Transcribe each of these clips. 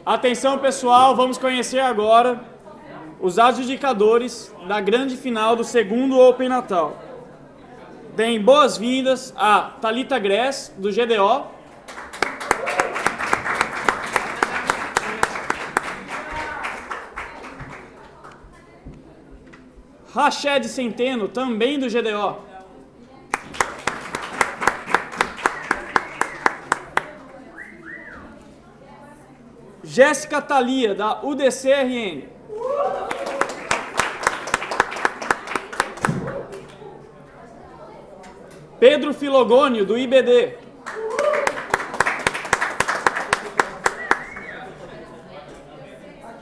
Atenção, pessoal, vamos conhecer agora os adjudicadores da grande final do segundo Open Natal. Deem boas-vindas a Thalita Gress, do GDO. Rached Centeno, também do GDO. Jéssica Thalia, da UDC-RN. Pedro Filogônio, do IBD.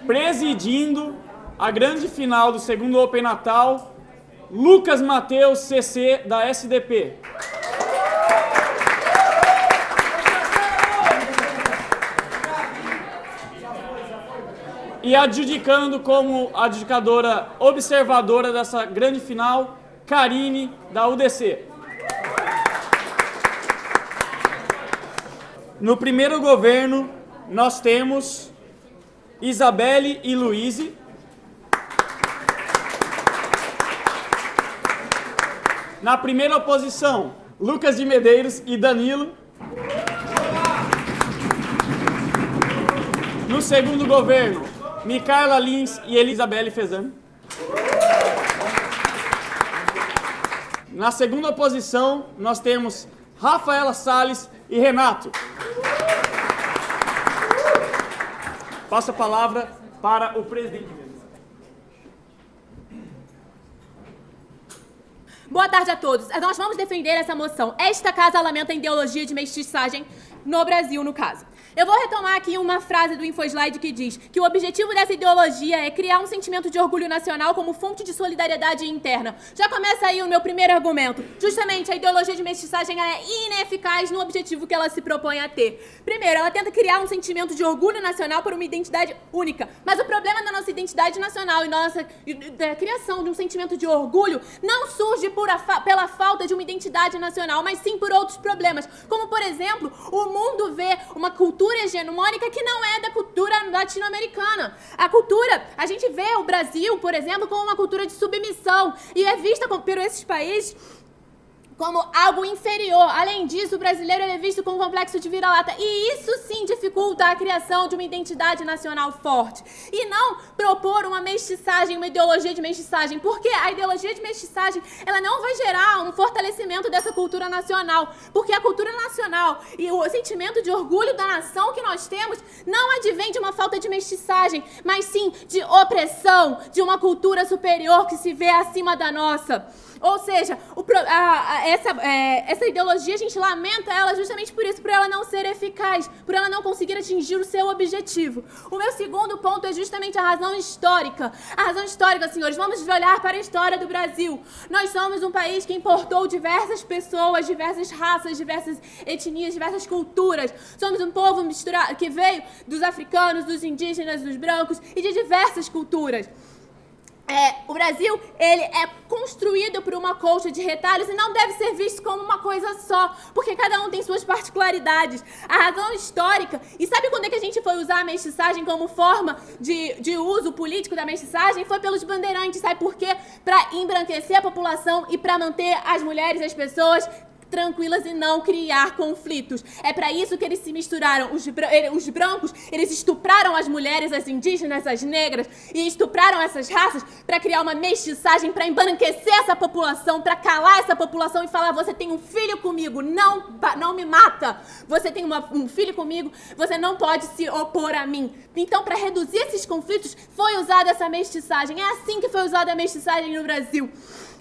Presidindo a grande final do segundo Open Natal, Lucas Mateus, CC, da SDP. E adjudicando como adjudicadora observadora dessa grande final, Karine, da UDC. No primeiro governo, nós temos Isabelle e Luíse. Na primeira oposição, Lucas de Medeiros e Danilo. No segundo governo, Micaela Lins e Elisabelle Fezan. Na segunda oposição, nós temos Rafaela Salles e Renato. Passo a palavra para o presidente. Boa tarde a todos. Nós vamos defender essa moção. Esta casa lamenta a ideologia de mestiçagem no Brasil, no caso. Eu vou retomar aqui uma frase do InfoSlide que diz que o objetivo dessa ideologia é criar um sentimento de orgulho nacional como fonte de solidariedade interna. Já começa aí o meu primeiro argumento. Justamente, a ideologia de mestiçagem é ineficaz no objetivo que ela se propõe a ter. Primeiro, ela tenta criar um sentimento de orgulho nacional por uma identidade única. Mas o problema da nossa identidade nacional e da criação de um sentimento de orgulho não surge pela falta de uma identidade nacional, mas sim por outros problemas. Como, por exemplo, o mundo vê uma cultura hegemônica que não é da cultura latino-americana. A gente vê o Brasil, por exemplo, como uma cultura de submissão e é vista por esses países como algo inferior. Além disso, o brasileiro é visto com um complexo de vira-lata. E isso sim dificulta a criação de uma identidade nacional forte. E não propor uma mestiçagem, uma ideologia de mestiçagem. Porque a ideologia de mestiçagem, ela não vai gerar um fortalecimento dessa cultura nacional. Porque a cultura nacional e o sentimento de orgulho da nação que nós temos não advém de uma falta de mestiçagem, mas sim de opressão, de uma cultura superior que se vê acima da nossa. Ou seja, essa ideologia, a gente lamenta ela justamente por isso, por ela não ser eficaz, por ela não conseguir atingir o seu objetivo. O meu segundo ponto é justamente a razão histórica. A razão histórica, senhores, vamos olhar para a história do Brasil. Nós somos um país que importou diversas pessoas, diversas raças, diversas etnias, diversas culturas. Somos um povo misturado que veio dos africanos, dos indígenas, dos brancos e de diversas culturas. O Brasil, ele é construído por uma colcha de retalhos e não deve ser visto como uma coisa só, porque cada um tem suas particularidades. A razão histórica, e sabe quando é que a gente foi usar a mestiçagem como forma de uso político da mestiçagem? Foi pelos bandeirantes, sabe por quê? Para embranquecer a população e para manter as mulheres e as pessoas tranquilas e não criar conflitos. É para isso que eles se misturaram. Os brancos, eles estupraram as mulheres, as indígenas, as negras, e estupraram essas raças para criar uma mestiçagem, para embranquecer essa população, para calar essa população e falar: você tem um filho comigo, não me mata. Você tem um filho comigo, você não pode se opor a mim. Então, para reduzir esses conflitos, foi usada essa mestiçagem. É assim que foi usada a mestiçagem no Brasil.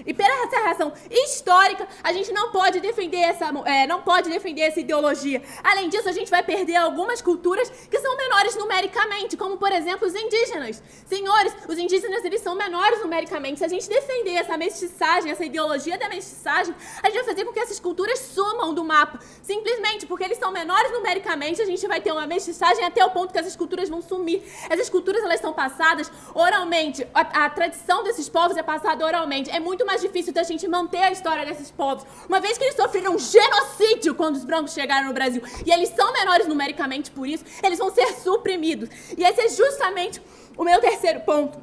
E pela essa razão histórica, a gente não pode defender essa ideologia. Além disso, a gente vai perder algumas culturas que são menores numericamente, como, por exemplo, os indígenas. Senhores, os indígenas, eles são menores numericamente. Se a gente defender essa mestiçagem, essa ideologia da mestiçagem, a gente vai fazer com que essas culturas sumam do mapa. Simplesmente porque eles são menores numericamente, a gente vai ter uma mestiçagem até o ponto que essas culturas vão sumir. Essas culturas, elas são passadas oralmente. A tradição desses povos é passada oralmente. É muito mais difícil da gente manter a história desses povos, uma vez que eles sofreram um genocídio quando os brancos chegaram no Brasil, e eles são menores numericamente por isso, eles vão ser suprimidos. suprimidos. E esse é justamente o meu terceiro ponto.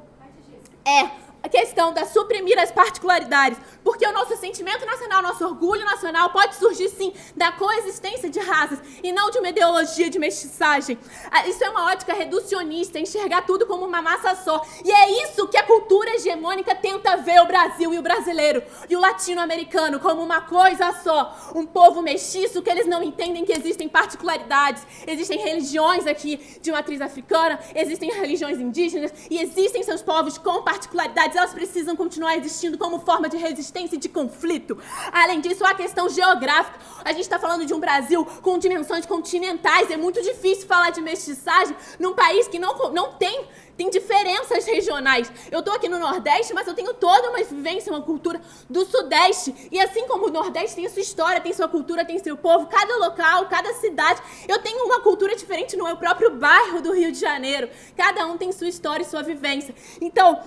É a questão da suprimir as particularidades, porque o nosso sentimento nacional, nosso orgulho nacional pode surgir sim da coexistência de raças e não de uma ideologia de mestiçagem. Isso é uma ótica reducionista, enxergar tudo como uma massa só. E é isso que a cultura hegemônica tenta ver o Brasil e o brasileiro e o latino-americano como uma coisa só, um povo mestiço que eles não entendem que existem particularidades, existem religiões aqui de matriz africana, existem religiões indígenas e existem seus povos com particularidades. Elas precisam continuar existindo como forma de resistência e de conflito. Além disso, a questão geográfica. A gente está falando de um Brasil com dimensões continentais. É muito difícil falar de mestiçagem num país que não tem diferenças regionais. Eu estou aqui no Nordeste, mas eu tenho toda uma vivência, uma cultura do Sudeste. E assim como o Nordeste tem a sua história, tem sua cultura, tem seu povo, cada local, cada cidade, eu tenho uma cultura diferente no meu próprio bairro do Rio de Janeiro. Cada um tem sua história e sua vivência. Então,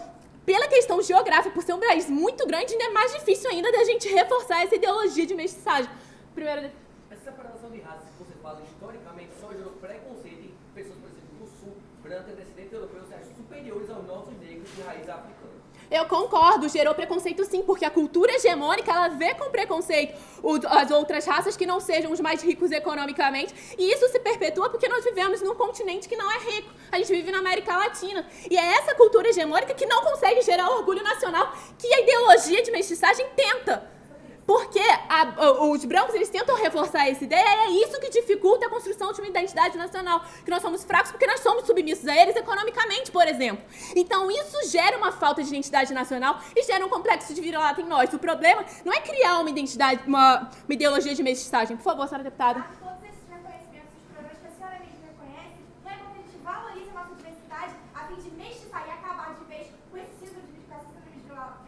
pela questão geográfica, por ser um país muito grande, ainda é mais difícil ainda da gente reforçar essa ideologia de mestiçagem. Primeiro... Essa separação de raças que você fala historicamente só gerou preconceito em pessoas, por exemplo, do sul, brancas, descendentes europeus, superiores aos nossos negros de raiz africana. Eu concordo, gerou preconceito sim, porque a cultura hegemônica, ela vê com preconceito as outras raças que não sejam os mais ricos economicamente, e isso se perpetua porque nós vivemos num continente que não é rico, a gente vive na América Latina, e é essa cultura hegemônica que não consegue gerar orgulho nacional que a ideologia de mestiçagem tenta. Porque os brancos, eles tentam reforçar essa ideia, e é isso que dificulta a construção de uma identidade nacional, que nós somos fracos porque nós somos submissos a eles economicamente, por exemplo. Então isso gera uma falta de identidade nacional e gera um complexo de vira-lata em nós. O problema não é criar uma identidade, uma ideologia de mestiçagem. Por favor, senhora deputada. Todos esses reconhecimentos, os problemas que a senhora mesma reconhece, não é como a gente valoriza a nossa diversidade a fim de mestiçar e acabar de vez com esse síndrome de vira-lata.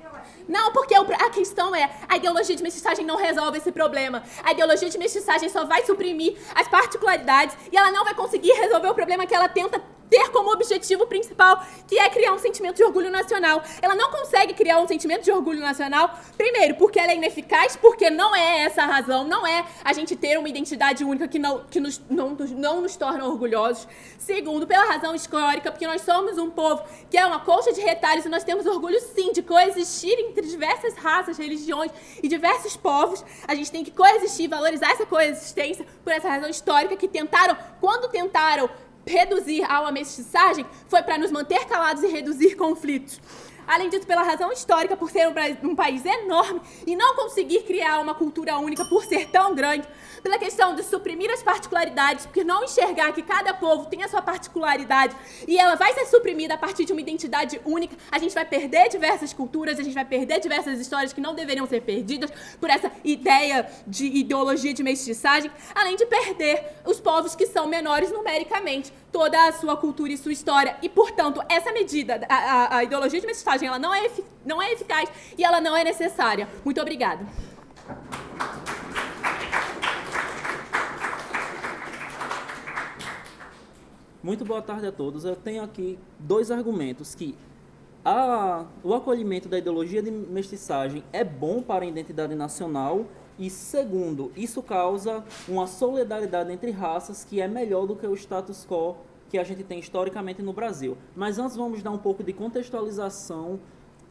Não, porque a questão é, a ideologia de mestiçagem não resolve esse problema. A ideologia de mestiçagem só vai suprimir as particularidades e ela não vai conseguir resolver o problema que ela tenta ter como objetivo principal, que é criar um sentimento de orgulho nacional. Ela não consegue criar um sentimento de orgulho nacional, primeiro, porque ela é ineficaz, porque não é essa a razão, não é a gente ter uma identidade única que não nos torna orgulhosos. Segundo, pela razão histórica, porque nós somos um povo que é uma colcha de retalhos e nós temos orgulho, sim, de coexistir entre diversas raças, religiões e diversos povos. A gente tem que coexistir, valorizar essa coexistência por essa razão histórica que quando tentaram reduzir a mestiçagem, foi para nos manter calados e reduzir conflitos. Além disso, pela razão histórica, por ser um país enorme e não conseguir criar uma cultura única por ser tão grande, pela questão de suprimir as particularidades, porque não enxergar que cada povo tem a sua particularidade e ela vai ser suprimida a partir de uma identidade única, a gente vai perder diversas culturas, a gente vai perder diversas histórias que não deveriam ser perdidas por essa ideia de ideologia de mestiçagem, além de perder os povos que são menores numericamente, toda a sua cultura e sua história. E, portanto, essa medida, a ideologia de mestiçagem, ela não é eficaz e ela não é necessária. Muito obrigada. Muito boa tarde a todos. Eu tenho aqui dois argumentos que o acolhimento da ideologia de mestiçagem é bom para a identidade nacional e, segundo, isso causa uma solidariedade entre raças que é melhor do que o status quo que a gente tem historicamente no Brasil. Mas antes vamos dar um pouco de contextualização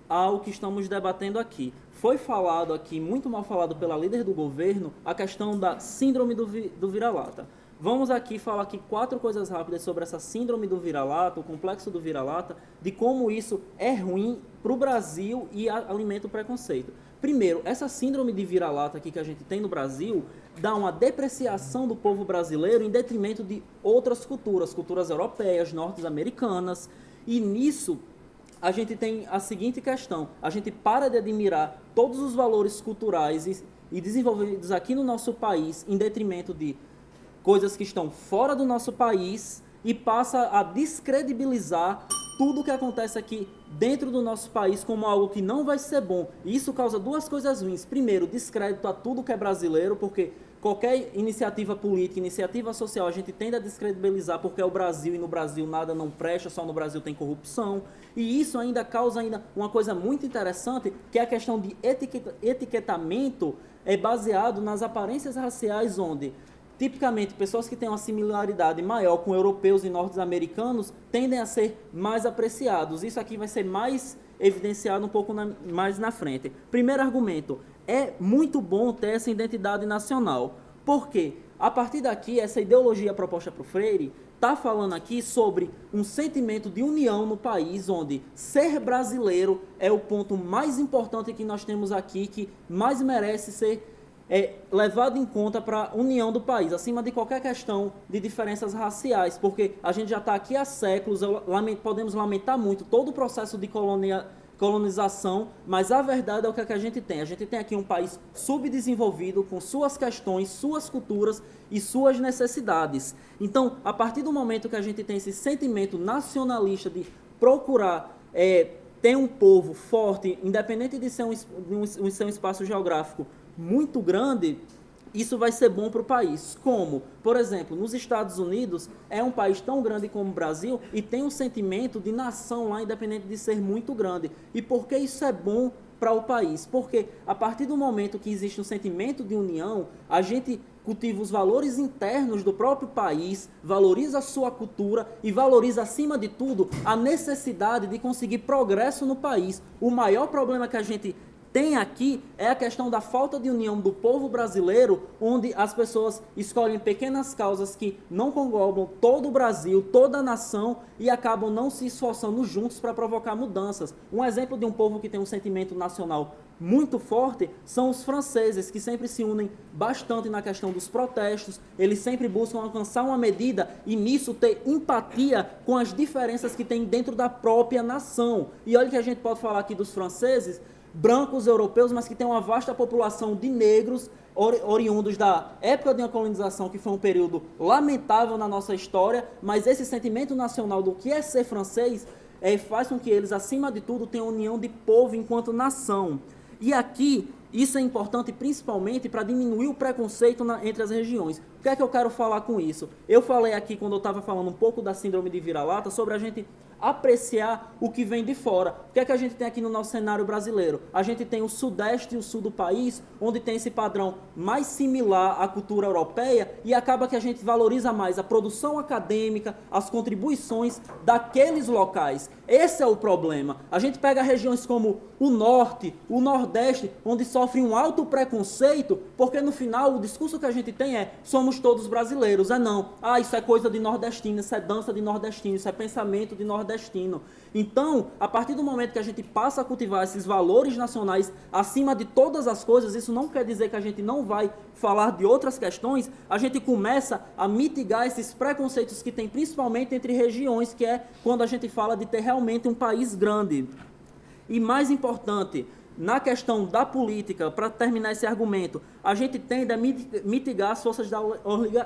ao que estamos debatendo aqui. Foi falado aqui, muito mal falado pela líder do governo, a questão da síndrome do vira-lata. Vamos aqui falar aqui 4 coisas rápidas sobre essa síndrome do vira-lata, o complexo do vira-lata, de como isso é ruim para o Brasil e alimenta o preconceito. Primeiro, essa síndrome de vira-lata aqui que a gente tem no Brasil dá uma depreciação do povo brasileiro em detrimento de outras culturas europeias, norte-americanas, e nisso a gente tem a seguinte questão: a gente para de admirar todos os valores culturais e desenvolvidos aqui no nosso país em detrimento de coisas que estão fora do nosso país e passa a descredibilizar tudo o que acontece aqui dentro do nosso país como algo que não vai ser bom. E isso causa 2 coisas ruins. Primeiro, descrédito a tudo que é brasileiro, porque qualquer iniciativa política, iniciativa social, a gente tende a descredibilizar porque é o Brasil e no Brasil nada não presta, só no Brasil tem corrupção. E isso ainda causa uma coisa muito interessante, que é a questão de etiquetamento baseado nas aparências raciais, onde tipicamente, pessoas que têm uma similaridade maior com europeus e norte-americanos tendem a ser mais apreciados. Isso aqui vai ser mais evidenciado um pouco mais na frente. Primeiro argumento, é muito bom ter essa identidade nacional. Por quê? A partir daqui, essa ideologia proposta por Freire está falando aqui sobre um sentimento de união no país, onde ser brasileiro é o ponto mais importante que nós temos aqui, que mais merece ser levado em conta para a união do país, acima de qualquer questão de diferenças raciais, porque a gente já está aqui há séculos, podemos lamentar muito todo o processo de colonização, mas a verdade é o que a gente tem. A gente tem aqui um país subdesenvolvido, com suas questões, suas culturas e suas necessidades. Então, a partir do momento que a gente tem esse sentimento nacionalista de procurar ter um povo forte, independente de ser um espaço geográfico muito grande, isso vai ser bom para o país. Como? Por exemplo, nos Estados Unidos, é um país tão grande como o Brasil e tem um sentimento de nação lá, independente de ser muito grande. E por que isso é bom para o país? Porque a partir do momento que existe um sentimento de união, a gente cultiva os valores internos do próprio país, valoriza a sua cultura e valoriza, acima de tudo, a necessidade de conseguir progresso no país. O maior problema que a gente tem aqui é a questão da falta de união do povo brasileiro, onde as pessoas escolhem pequenas causas que não conglobam todo o Brasil, toda a nação, e acabam não se esforçando juntos para provocar mudanças. Um exemplo de um povo que tem um sentimento nacional muito forte são os franceses, que sempre se unem bastante na questão dos protestos, eles sempre buscam alcançar uma medida e nisso ter empatia com as diferenças que tem dentro da própria nação. E olha que a gente pode falar aqui dos franceses, brancos europeus, mas que tem uma vasta população de negros oriundos da época de uma colonização, que foi um período lamentável na nossa história, mas esse sentimento nacional do que é ser francês faz com que eles, acima de tudo, tenham união de povo enquanto nação. E aqui, isso é importante principalmente para diminuir o preconceito entre as regiões. O que é que eu quero falar com isso? Eu falei aqui, quando eu estava falando um pouco da síndrome de vira-lata, sobre a gente apreciar o que vem de fora. O que é que a gente tem aqui no nosso cenário brasileiro? A gente tem o sudeste e o sul do país, onde tem esse padrão mais similar à cultura europeia, e acaba que a gente valoriza mais a produção acadêmica, as contribuições daqueles locais. Esse é o problema. A gente pega regiões como o norte, o nordeste, onde sofre um alto preconceito, porque no final o discurso que a gente tem é: somos todos brasileiros. Não. Isso é coisa de nordestino, isso é dança de nordestino, isso é pensamento de nordestino. Então, a partir do momento que a gente passa a cultivar esses valores nacionais acima de todas as coisas, isso não quer dizer que a gente não vai falar de outras questões, a gente começa a mitigar esses preconceitos que tem principalmente entre regiões, que é quando a gente fala de ter realmente um país grande. E mais importante, na questão da política, para terminar esse argumento, a gente tende a mitigar as forças das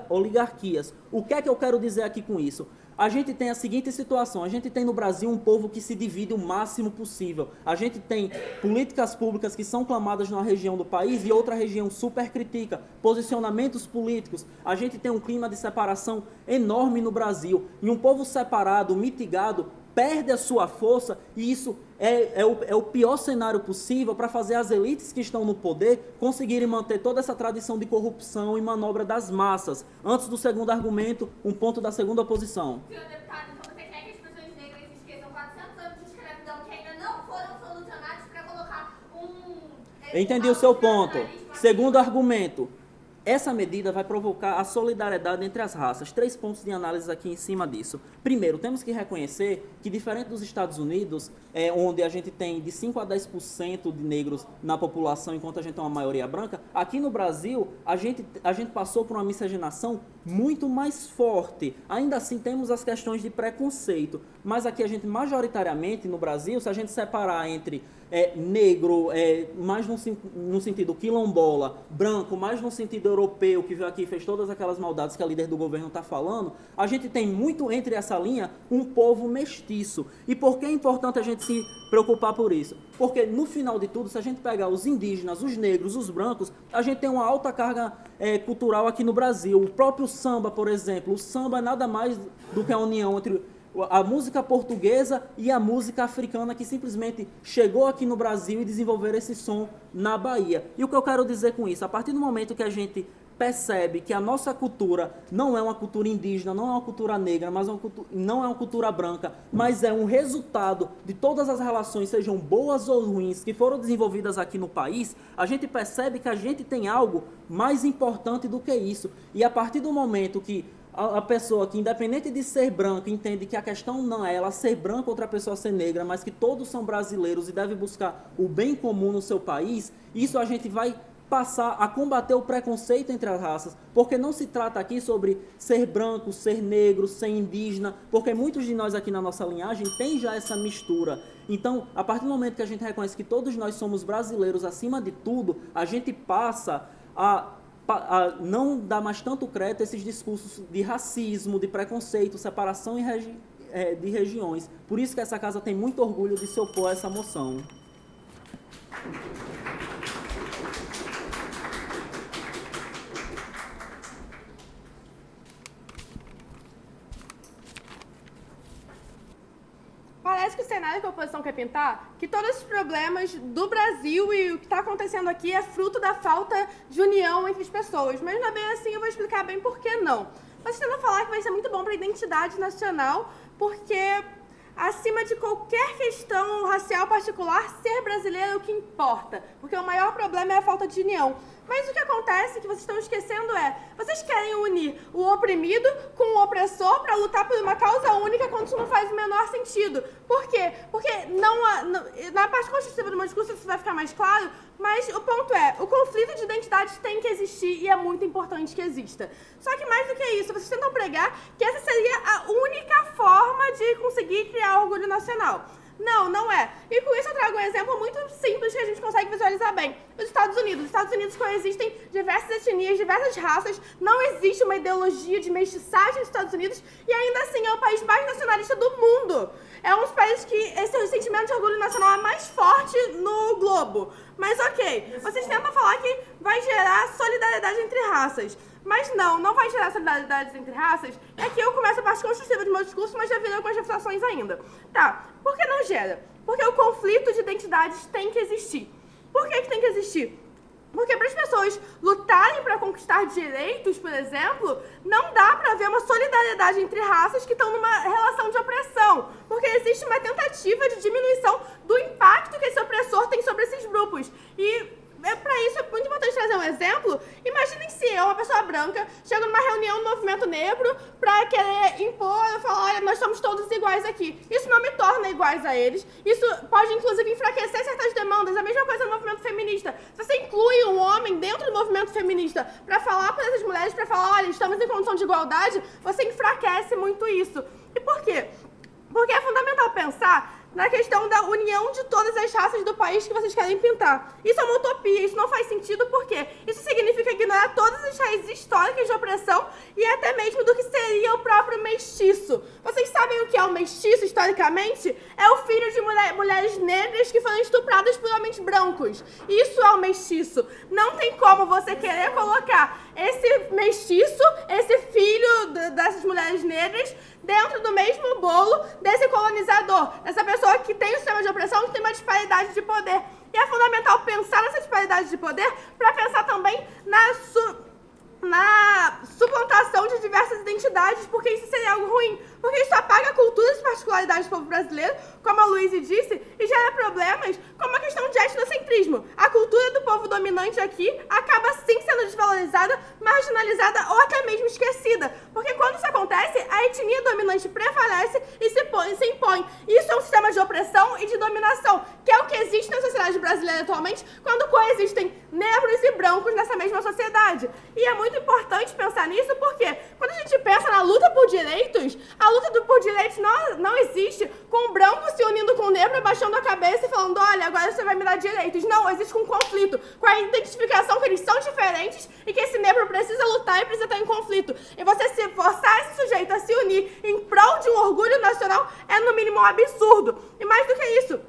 oligarquias. O que é que eu quero dizer aqui com isso? A gente tem a seguinte situação: a gente tem no Brasil um povo que se divide o máximo possível. A gente tem políticas públicas que são clamadas numa região do país e outra região super critica, posicionamentos políticos. A gente tem um clima de separação enorme no Brasil, e um povo separado, mitigado, perde a sua força, e isso é o pior cenário possível para fazer as elites que estão no poder conseguirem manter toda essa tradição de corrupção e manobra das massas. Antes do segundo argumento, um ponto da segunda posição. Senhor deputado, então você quer que as pessoas negras esqueçam 400 anos de escravidão que ainda não foram solucionados para colocar Entendi o seu ponto. Segundo argumento. Essa medida vai provocar a solidariedade entre as raças. 3 pontos de análise aqui em cima disso. Primeiro, temos que reconhecer que, diferente dos Estados Unidos, onde a gente tem de 5 a 10% de negros na população, enquanto a gente tem uma maioria branca, aqui no Brasil, a gente passou por uma miscigenação muito mais forte. Ainda assim, temos as questões de preconceito. Mas aqui a gente, majoritariamente, no Brasil, se a gente separar entre negro, mais no sentido quilombola, branco, mais no sentido europeu, que veio aqui e fez todas aquelas maldades que a líder do governo está falando, a gente tem muito entre essa linha um povo mestiço. E por que é importante a gente se preocupar por isso? Porque, no final de tudo, se a gente pegar os indígenas, os negros, os brancos, a gente tem uma alta carga cultural aqui no Brasil. O próprio samba, por exemplo, o samba é nada mais do que a união entre a música portuguesa e a música africana, que simplesmente chegou aqui no Brasil e desenvolveram esse som na Bahia. E o que eu quero dizer com isso? A partir do momento que a gente percebe que a nossa cultura não é uma cultura indígena, não é uma cultura negra, não é uma cultura branca, mas é um resultado de todas as relações, sejam boas ou ruins, que foram desenvolvidas aqui no país, a gente percebe que a gente tem algo mais importante do que isso. E a partir do momento que a pessoa que, independente de ser branca, entende que a questão não é ela ser branca ou outra pessoa ser negra, mas que todos são brasileiros e devem buscar o bem comum no seu país, isso a gente vai passar a combater o preconceito entre as raças, porque não se trata aqui sobre ser branco, ser negro, ser indígena, porque muitos de nós aqui na nossa linhagem tem já essa mistura. Então, a partir do momento que a gente reconhece que todos nós somos brasileiros acima de tudo, a gente passa a não dar mais tanto crédito a esses discursos de racismo, de preconceito, separação de regiões. Por isso que essa casa tem muito orgulho de se opor a essa moção. Parece que o cenário que a oposição quer pintar, que todos os problemas do Brasil e o que está acontecendo aqui é fruto da falta de união entre as pessoas. Mas não é bem assim, eu vou explicar bem por que não. Vocês tentam falar que vai ser muito bom para a identidade nacional, porque acima de qualquer questão racial particular, ser brasileiro é o que importa. Porque o maior problema é a falta de união. Mas o que acontece, que vocês estão esquecendo vocês querem unir o oprimido com o opressor para lutar por uma causa única quando isso não faz o menor sentido. Por quê? Porque na parte constitutiva do meu discurso isso vai ficar mais claro, mas o ponto o conflito de identidades tem que existir e é muito importante que exista. Só que mais do que isso, vocês tentam pregar que essa seria a única forma de conseguir criar orgulho nacional. Não, não é. E com isso eu trago um exemplo muito simples que a gente consegue visualizar bem. Os Estados Unidos. Os Estados Unidos coexistem diversas etnias, diversas raças. Não existe uma ideologia de mestiçagem nos Estados Unidos e ainda assim é o país mais nacionalista do mundo. É um dos países que esse sentimento de orgulho nacional é mais forte no globo. Mas ok, vocês tentam falar que vai gerar solidariedade entre raças. Mas não vai gerar solidariedade entre raças. E aqui eu começo a parte construtiva do meu discurso, mas já virei algumas reflexões ainda. Tá, por que não gera? Porque o conflito de identidades tem que existir. Por que tem que existir? Porque para as pessoas lutarem para conquistar direitos, por exemplo, não dá para haver uma solidariedade entre raças que estão numa relação de opressão. Porque existe uma tentativa de diminuição do impacto que esse opressor tem sobre esses grupos. E para isso é muito importante trazer um exemplo. Imaginem se eu, uma pessoa branca, chego numa reunião do movimento negro para querer impor, eu falo, olha, nós somos todos iguais aqui. Isso não me torna iguais a eles. Isso pode, inclusive, enfraquecer certas demandas. A mesma coisa no movimento feminista. Se você inclui um homem dentro do movimento feminista para falar para essas mulheres, para falar, olha, estamos em condição de igualdade, você enfraquece muito isso. E por quê? Porque é fundamental pensar na questão da união de todas as raças do país que vocês querem pintar. Isso é uma utopia, isso não faz sentido porque isso significa ignorar todas as raízes históricas de opressão e até mesmo do que seria o próprio mestiço. Vocês sabem o que é o mestiço historicamente? É o filho de mulheres negras que foram estupradas por homens brancos. Isso é o mestiço. Não tem como você querer colocar esse mestiço, esse filho dessas mulheres negras, dentro do mesmo bolo desse colonizador, dessa pessoa que tem um sistema de opressão, que tem uma disparidade de poder. E é fundamental pensar nessa disparidade de poder para pensar também na suplantação de diversas identidades, porque isso seria algo ruim. Porque isso apaga a cultura e particularidades do povo brasileiro, como a Luísa disse, e gera problemas como a questão de etnocentrismo. A cultura do povo dominante aqui acaba sim sendo desvalorizada, marginalizada ou até mesmo esquecida. Porque quando isso acontece, a etnia dominante prevalece e se impõe. Isso é um sistema de opressão e de dominação, que é o que existe na sociedade brasileira atualmente, quando coexistem negros e brancos nessa mesma sociedade. E é muito importante pensar nisso, porque quando a gente pensa na luta por direitos, a luta por direitos não existe com o branco se unindo com o negro, abaixando a cabeça e falando, olha, agora você vai me dar direitos. Não, existe com um conflito, com a identificação que eles são diferentes e que esse negro precisa lutar e precisa estar em conflito. E você se forçar esse sujeito a se unir em prol de um orgulho nacional é, no mínimo, um absurdo. E mais do que isso,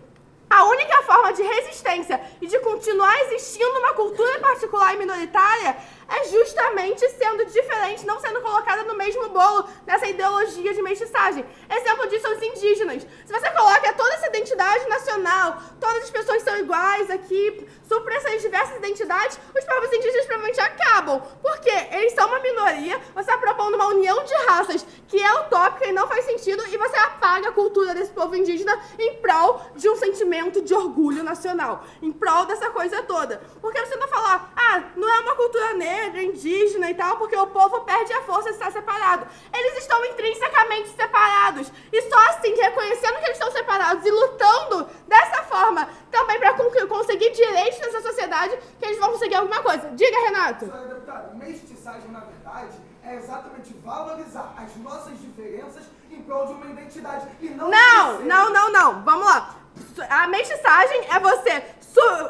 a única forma de resistência e de continuar existindo uma cultura particular e minoritária é justamente sendo diferente, não sendo colocada no mesmo bolo dessa ideologia de mestiçagem. Exemplo disso são os indígenas. Se você coloca toda essa identidade nacional, todas as pessoas são iguais aqui, supra essas diversas identidades, os povos indígenas provavelmente acabam. Porque eles são uma minoria, você está propondo uma união de raças que é utópica e não faz sentido, e você apaga a cultura desse povo indígena em prol de um sentimento de orgulho nacional, em prol dessa coisa toda. Porque você não falar, não é uma cultura negra, indígena e tal, porque o povo perde a força de estar separado. Eles estão intrinsecamente separados, e só assim, reconhecendo que eles estão separados e lutando dessa forma também para conseguir direitos nessa sociedade, que eles vão conseguir alguma coisa. Diga, Renato. Senhora deputada, mestiçagem, na verdade, é exatamente valorizar as nossas diferenças em prol de uma identidade e não... Não. Vamos lá. A mestiçagem é você...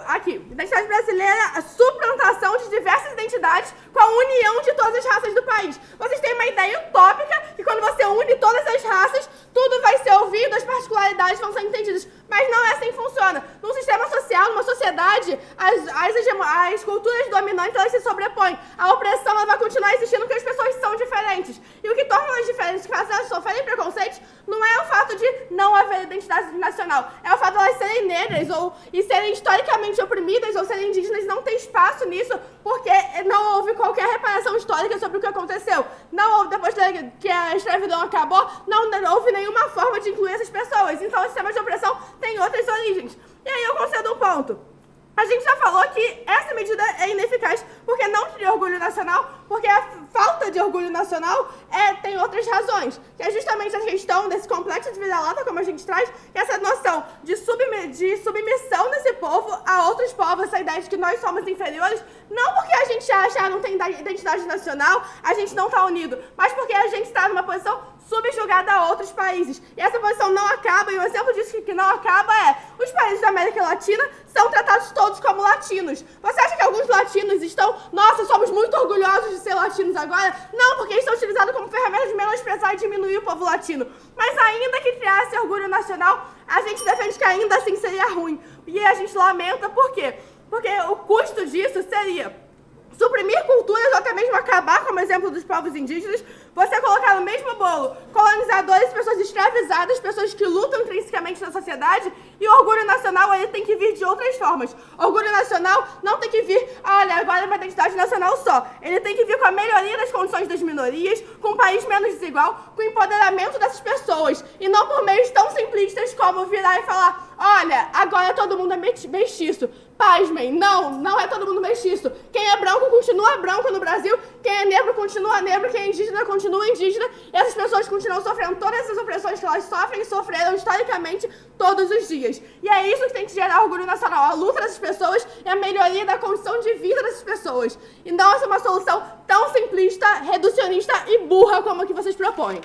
Aqui, identidade brasileira, a suplantação de diversas identidades com a união de todas as raças do país. Vocês têm uma ideia utópica que quando você une todas as raças, tudo vai ser ouvido, as particularidades vão ser entendidas. Mas não é assim que funciona. Num sistema social, numa sociedade, as culturas dominantes, elas se sobrepõem. A opressão, ela vai continuar existindo porque as pessoas são diferentes. E o que torna elas diferentes, que elas sofrem preconceitos, não é o fato de não haver identidade nacional. É o fato de elas serem negras e serem historicamente oprimidas ou serem indígenas, não tem espaço nisso, porque não houve qualquer reparação histórica sobre o que aconteceu. Não houve, depois que a escravidão acabou, não houve nenhuma forma de incluir essas pessoas. Então, o sistema de opressão tem outras origens. E aí eu concedo um ponto. A gente já falou que essa medida é ineficaz porque não cria orgulho nacional, porque a falta de orgulho nacional tem outras razões, que é justamente a questão desse complexo de vira-lata, como a gente traz, que é essa noção de submissão desse povo a outros povos, essa ideia de que nós somos inferiores, não porque a gente acha não tem identidade nacional, a gente não está unido, mas porque a gente está numa posição subjugada a outros países. E essa posição não acaba, e um exemplo disso que não acaba os países da América Latina são tratados todos como latinos. Você acha que alguns latinos estão, nossa, somos muito orgulhosos de ser latinos agora? Não, porque eles são utilizados como ferramenta de menosprezar e diminuir o povo latino. Mas ainda que criasse orgulho nacional, a gente defende que ainda assim seria ruim. E a gente lamenta, por quê? Porque o custo disso seria suprimir culturas ou até mesmo acabar, como exemplo dos povos indígenas, você colocar no mesmo bolo colonizadores, pessoas escravizadas, pessoas que lutam intrinsecamente na sociedade, e o orgulho nacional ele tem que vir de outras formas. O orgulho nacional não tem que vir, olha, agora é uma identidade nacional só. Ele tem que vir com a melhoria das condições das minorias, com um país menos desigual, com o empoderamento dessas pessoas, e não por meios tão simplistas como virar e falar, olha, agora todo mundo é mestiço. Pasmem, não é todo mundo mestiço. Quem é branco continua branco no Brasil, quem é negro continua negro, quem é indígena continua indígena, e essas pessoas continuam sofrendo todas essas opressões que elas sofrem e sofreram historicamente todos os dias. E é isso que tem que gerar orgulho nacional, a luta dessas pessoas e a melhoria da condição de vida dessas pessoas. E não essa uma solução tão simplista, reducionista e burra como a que vocês propõem.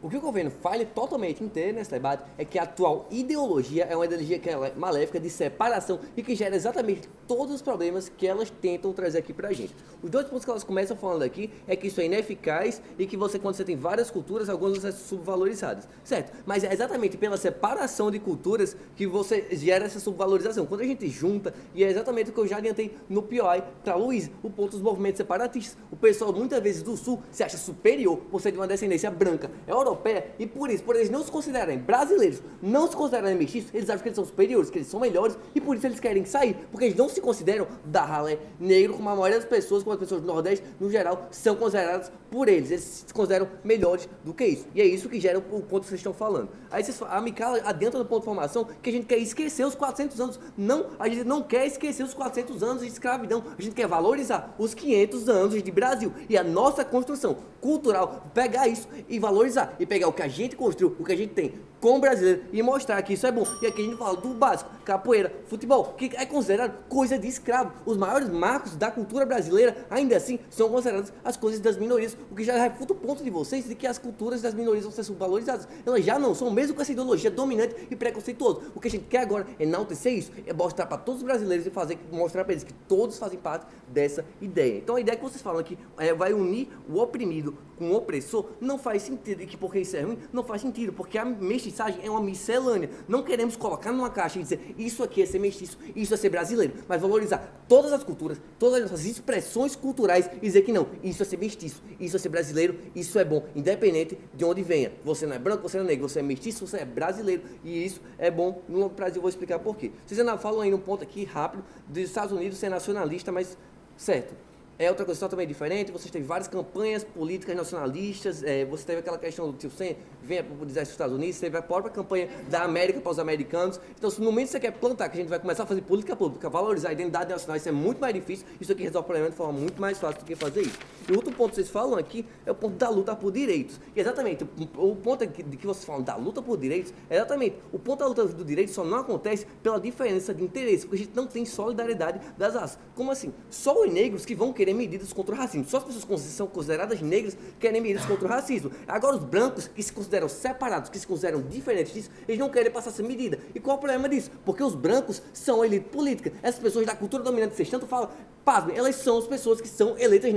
O que o governo falha totalmente em ter nesse debate é que a atual ideologia é uma ideologia que ela é maléfica, de separação, e que gera exatamente todos os problemas que elas tentam trazer aqui pra gente. Os dois pontos que elas começam falando aqui é que isso é ineficaz e que quando você tem várias culturas, algumas são subvalorizadas, certo? Mas é exatamente pela separação de culturas que você gera essa subvalorização. Quando a gente junta, e é exatamente o que eu já adiantei no POI para Luiz, o ponto dos movimentos separatistas. O pessoal muitas vezes do Sul se acha superior por ser de uma descendência branca, europeia, e por eles não se considerarem brasileiros, não se considerarem mestiços, eles acham que eles são superiores, que eles são melhores, e por isso eles querem sair, porque eles não se consideram da ralé negro, como a maioria das pessoas, como as pessoas do Nordeste, no geral, são consideradas por eles se consideram melhores do que isso, e é isso que gera o ponto que vocês estão falando. Aí a Micala adentra no ponto de formação que a gente quer esquecer os 400 anos, não, a gente não quer esquecer os 400 anos de escravidão, a gente quer valorizar os 500 anos de Brasil, e a nossa construção cultural, pegar isso e valorizar, e pegar o que a gente construiu, o que a gente tem como brasileiro, e mostrar que isso é bom. E aqui a gente fala do básico, capoeira, futebol, que é considerado coisa de escravo. Os maiores marcos da cultura brasileira, ainda assim, são considerados as coisas das minorias, o que já refuta o ponto de vocês de que as culturas das minorias vão ser subvalorizadas. Elas já não são, mesmo com essa ideologia dominante e preconceituosa. O que a gente quer agora é enaltecer isso, é mostrar para todos os brasileiros e mostrar para eles que todos fazem parte dessa ideia. Então a ideia que vocês falam aqui vai unir o oprimido com o opressor, não faz sentido. E que porque isso é ruim, não faz sentido. Porque a mestiçagem é uma miscelânea. Não queremos colocar numa caixa e dizer isso aqui é ser mestiço, isso é ser brasileiro. Mas valorizar todas as culturas, todas as nossas expressões culturais e dizer que não, isso é ser mestiço, isso é ser brasileiro, isso é bom. Independente de onde venha. Você não é branco, você não é negro, você é mestiço, você é brasileiro. E isso é bom no Brasil. Eu vou explicar por quê. Vocês ainda falam aí num ponto aqui rápido dos Estados Unidos ser nacionalista, mas certo. É outra coisa totalmente diferente. Você teve várias campanhas políticas nacionalistas. Você teve aquela questão do tio Sam, venha para o exército dos Estados Unidos. Você teve a própria campanha da América para os americanos. Então, se no momento que você quer plantar, que a gente vai começar a fazer política pública, valorizar a identidade nacional, isso é muito mais difícil. Isso aqui resolve o problema de forma muito mais fácil do que fazer isso. E o outro ponto que vocês falam aqui é o ponto da luta por direitos. E exatamente, o ponto de que vocês falam da luta por direitos, é exatamente, o ponto da luta do direito só não acontece pela diferença de interesse, porque a gente não tem solidariedade das raças. Como assim? Só os negros que vão querer medidas contra o racismo. Só as pessoas que são consideradas negras querem medidas contra o racismo. Agora os brancos, que se consideram separados, que se consideram diferentes disso, eles não querem passar essa medida. E qual é o problema disso? Porque os brancos são a elite política. Essas pessoas da cultura dominante que vocês tanto falam, pasmem, elas são as pessoas que são eleitas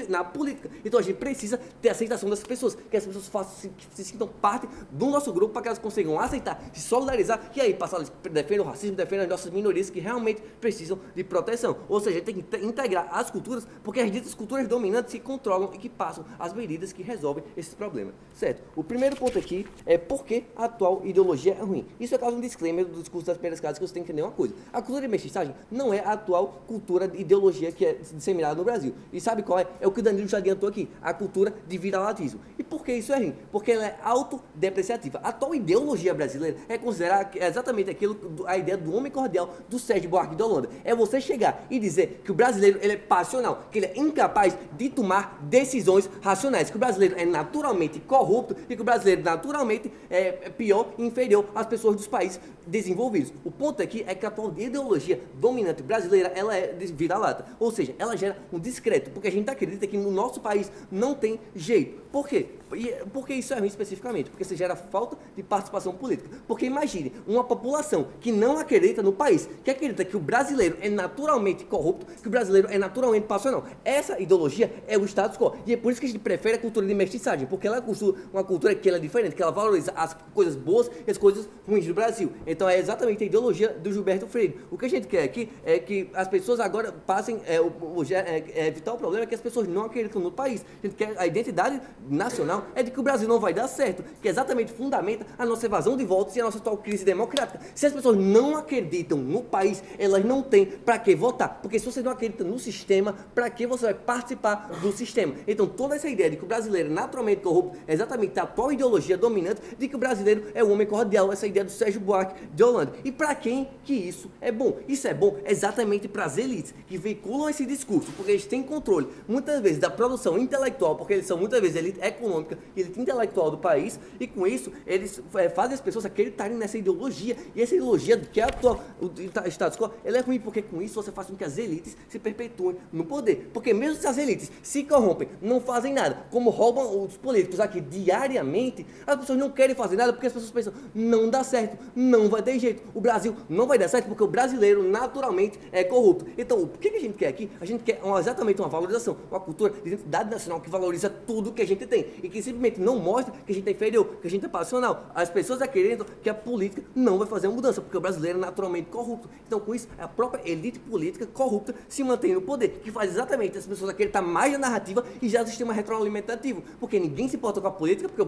na política. Então a gente precisa ter a aceitação dessas pessoas, que as pessoas se sintam parte do nosso grupo para que elas consigam aceitar, se solidarizar e aí passar a defender o racismo, defender as nossas minorias que realmente precisam de proteção. Ou seja, a gente tem que integrar as culturas, porque as ditas culturas dominantes que controlam e que passam as medidas que resolvem esses problemas. Certo? O primeiro ponto aqui é por que a atual ideologia é ruim. Isso é causa um disclaimer do discurso das primeiras casas que você tem que entender uma coisa. A cultura de mestiçagem não é a atual cultura de ideologia que é disseminada no Brasil. E sabe qual é? É o que o Danilo já adiantou aqui. A cultura de vira-latismo. E por que isso é ruim? Porque ela é autodepreciativa. A atual ideologia brasileira é considerar exatamente aquilo, a ideia do homem cordial do Sérgio Buarque de Holanda. É você chegar e dizer que o brasileiro ele é passional, que ele é incapaz de tomar decisões racionais, que o brasileiro é naturalmente corrupto e que o brasileiro naturalmente é pior e inferior às pessoas dos países desenvolvidos. O ponto aqui é que a atual ideologia dominante brasileira, ela é de vira-lata, ou seja, ela gera um discreto, porque a gente acredita que no nosso país não tem jeito. Por quê? Porque isso é ruim especificamente, porque isso gera falta de participação política. Porque imagine uma população que não acredita no país, que acredita que o brasileiro é naturalmente corrupto, que o brasileiro é naturalmente passional. Essa ideologia é o status quo. E é por isso que a gente prefere a cultura de mestiçagem, porque ela é uma cultura que ela é diferente, que ela valoriza as coisas boas e as coisas ruins do Brasil. Então é exatamente a ideologia do Gilberto Freire. O que a gente quer aqui é que as pessoas agora passem, evitar o problema é que as pessoas não acreditam no país. A gente quer a identidade nacional é de que o Brasil não vai dar certo, que exatamente fundamenta a nossa evasão de votos e a nossa atual crise democrática. Se as pessoas não acreditam no país, elas não têm para que votar, porque se você não acredita no sistema, para que você vai participar do sistema? Então toda essa ideia de que o brasileiro é naturalmente corrupto é exatamente a atual ideologia dominante de que o brasileiro é o homem cordial, essa ideia do Sérgio Buarque de Holanda. E para quem que isso é bom? Isso é bom exatamente para as elites que veiculam esse discurso, porque eles têm controle muitas vezes da produção intelectual, porque eles são muitas vezes elite econômica e elite intelectual do país, e com isso eles fazem as pessoas acreditarem nessa ideologia, e essa ideologia que é a atual o status quo, ela é ruim, porque com isso você faz com que as elites se perpetuem no poder, porque mesmo se as elites se corrompem, não fazem nada, como roubam os políticos aqui diariamente, as pessoas não querem fazer nada, porque as pessoas pensam, não dá certo, não vai ter jeito, o Brasil não vai dar certo, porque o brasileiro naturalmente é corrupto. Então o que a gente quer aqui? A gente quer exatamente uma valorização, uma cultura de identidade nacional que valoriza tudo que a gente tem, e que simplesmente não mostra que a gente é inferior, que a gente é passional. As pessoas acreditam que a política não vai fazer uma mudança, porque o brasileiro é naturalmente corrupto. Então com isso, a própria elite política corrupta se mantém no poder, que faz exatamente as pessoas acreditar mais na narrativa e já no sistema retroalimentativo, porque ninguém se importa com a política, porque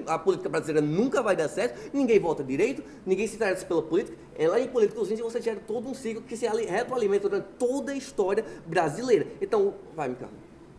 a política brasileira nunca vai dar certo, ninguém vota direito, ninguém se interessa pela política. É lá em políticos você gera todo um ciclo que se retroalimenta durante toda a história brasileira. Então, vai, Micaela.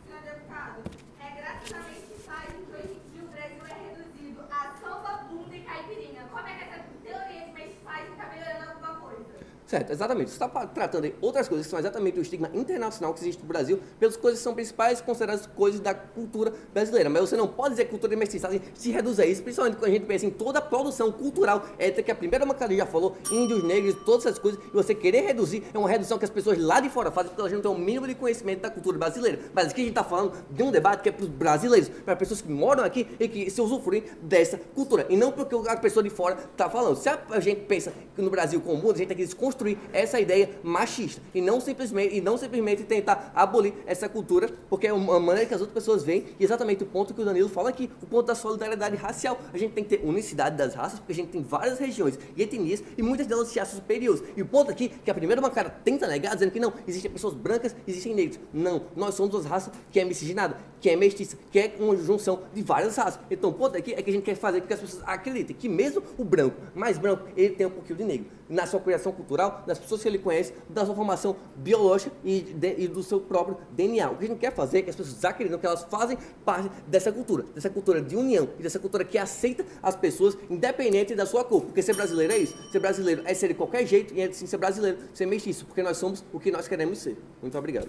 Senhor deputado, é graças à mestiçagem que hoje em dia o Brasil é reduzido a samba, bunda e caipirinha. Como é que essa teoria de mestiçagem está melhorando alguma coisa? Certo, exatamente. Você está tratando de outras coisas que são exatamente o estigma internacional que existe no Brasil, pelas coisas que são principais consideradas coisas da cultura brasileira. Mas você não pode dizer que a cultura de mestiçagem se reduz a isso, principalmente quando a gente pensa em toda a produção cultural étnica, que a primeira bancada já falou, índios, negros, todas essas coisas, e você querer reduzir é uma redução que as pessoas lá de fora fazem, porque elas não têm o mínimo de conhecimento da cultura brasileira. Mas aqui a gente está falando de um debate que é para os brasileiros, para pessoas que moram aqui e que se usufruem dessa cultura, e não porque a pessoa de fora está falando. Se a gente pensa que no Brasil como o mundo, a gente tem que desconstruir desconstruir essa ideia machista e não simplesmente tentar abolir essa cultura, porque é uma maneira que as outras pessoas veem, e exatamente o ponto que o Danilo fala aqui, o ponto da solidariedade racial. A gente tem que ter unicidade das raças, porque a gente tem várias regiões e etnias, e muitas delas se acham superiores. E o ponto aqui, que a primeira bancada tenta negar, dizendo que não, existem pessoas brancas, existem negros. Não, nós somos uma raça que é miscigenada, que é mestiça, que é uma junção de várias raças. Então o ponto aqui é que a gente quer fazer com que as pessoas acreditem que mesmo o branco, mais branco, ele tem um pouquinho de negro. Na sua criação cultural, nas pessoas que ele conhece, da sua formação biológica e do seu próprio DNA. O que a gente quer fazer é que as pessoas acreditem que elas fazem parte dessa cultura de união e dessa cultura que aceita as pessoas independente da sua cor. Porque ser brasileiro é isso. Ser brasileiro é ser de qualquer jeito e é sim ser brasileiro, ser mestiço, porque nós somos o que nós queremos ser. Muito obrigado.